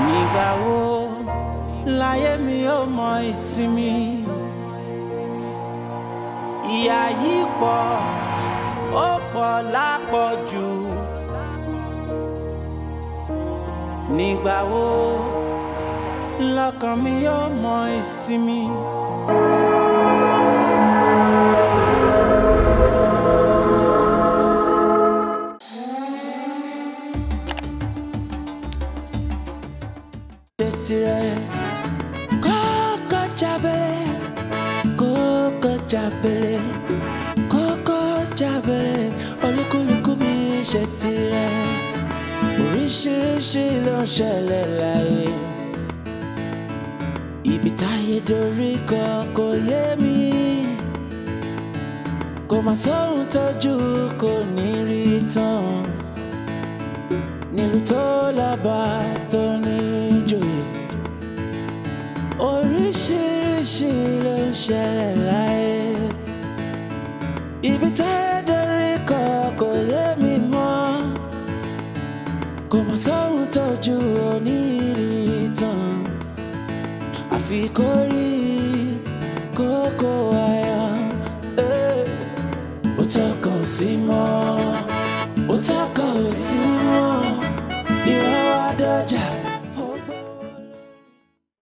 Nígbà wo láyé mi ò mọ ìsinmi ìyà yìí pọ̀ ó pọ̀ lápọ̀jù. Nígbà wo lọ́kàn mi yóò mọ ìsinmi. Kókó jábẹ́lẹ́, kókó jábẹ́lẹ́, kókó jábẹ́lẹ́, olúkúlùkù mi ṣe tirẹ̀. Oríṣiríṣi ló ń ṣẹlẹ̀ láyé. Ibi táyé dorí kan kò yé mi. Kò má sóhun tójú kò ní rí tán. Nílùú tó lábà tó ní ìjòyè. Oríṣiríṣi ló ń ṣẹlẹ̀ láyé. Ibi táyé dorí kan kò yé mi mọ́. Kò má sóhun tójú onírí tán. Àfi kó rí kókó ayọ̀. Ó tọkàn sí mọ́, ó tọkàn sí mọ́. lọ́jà.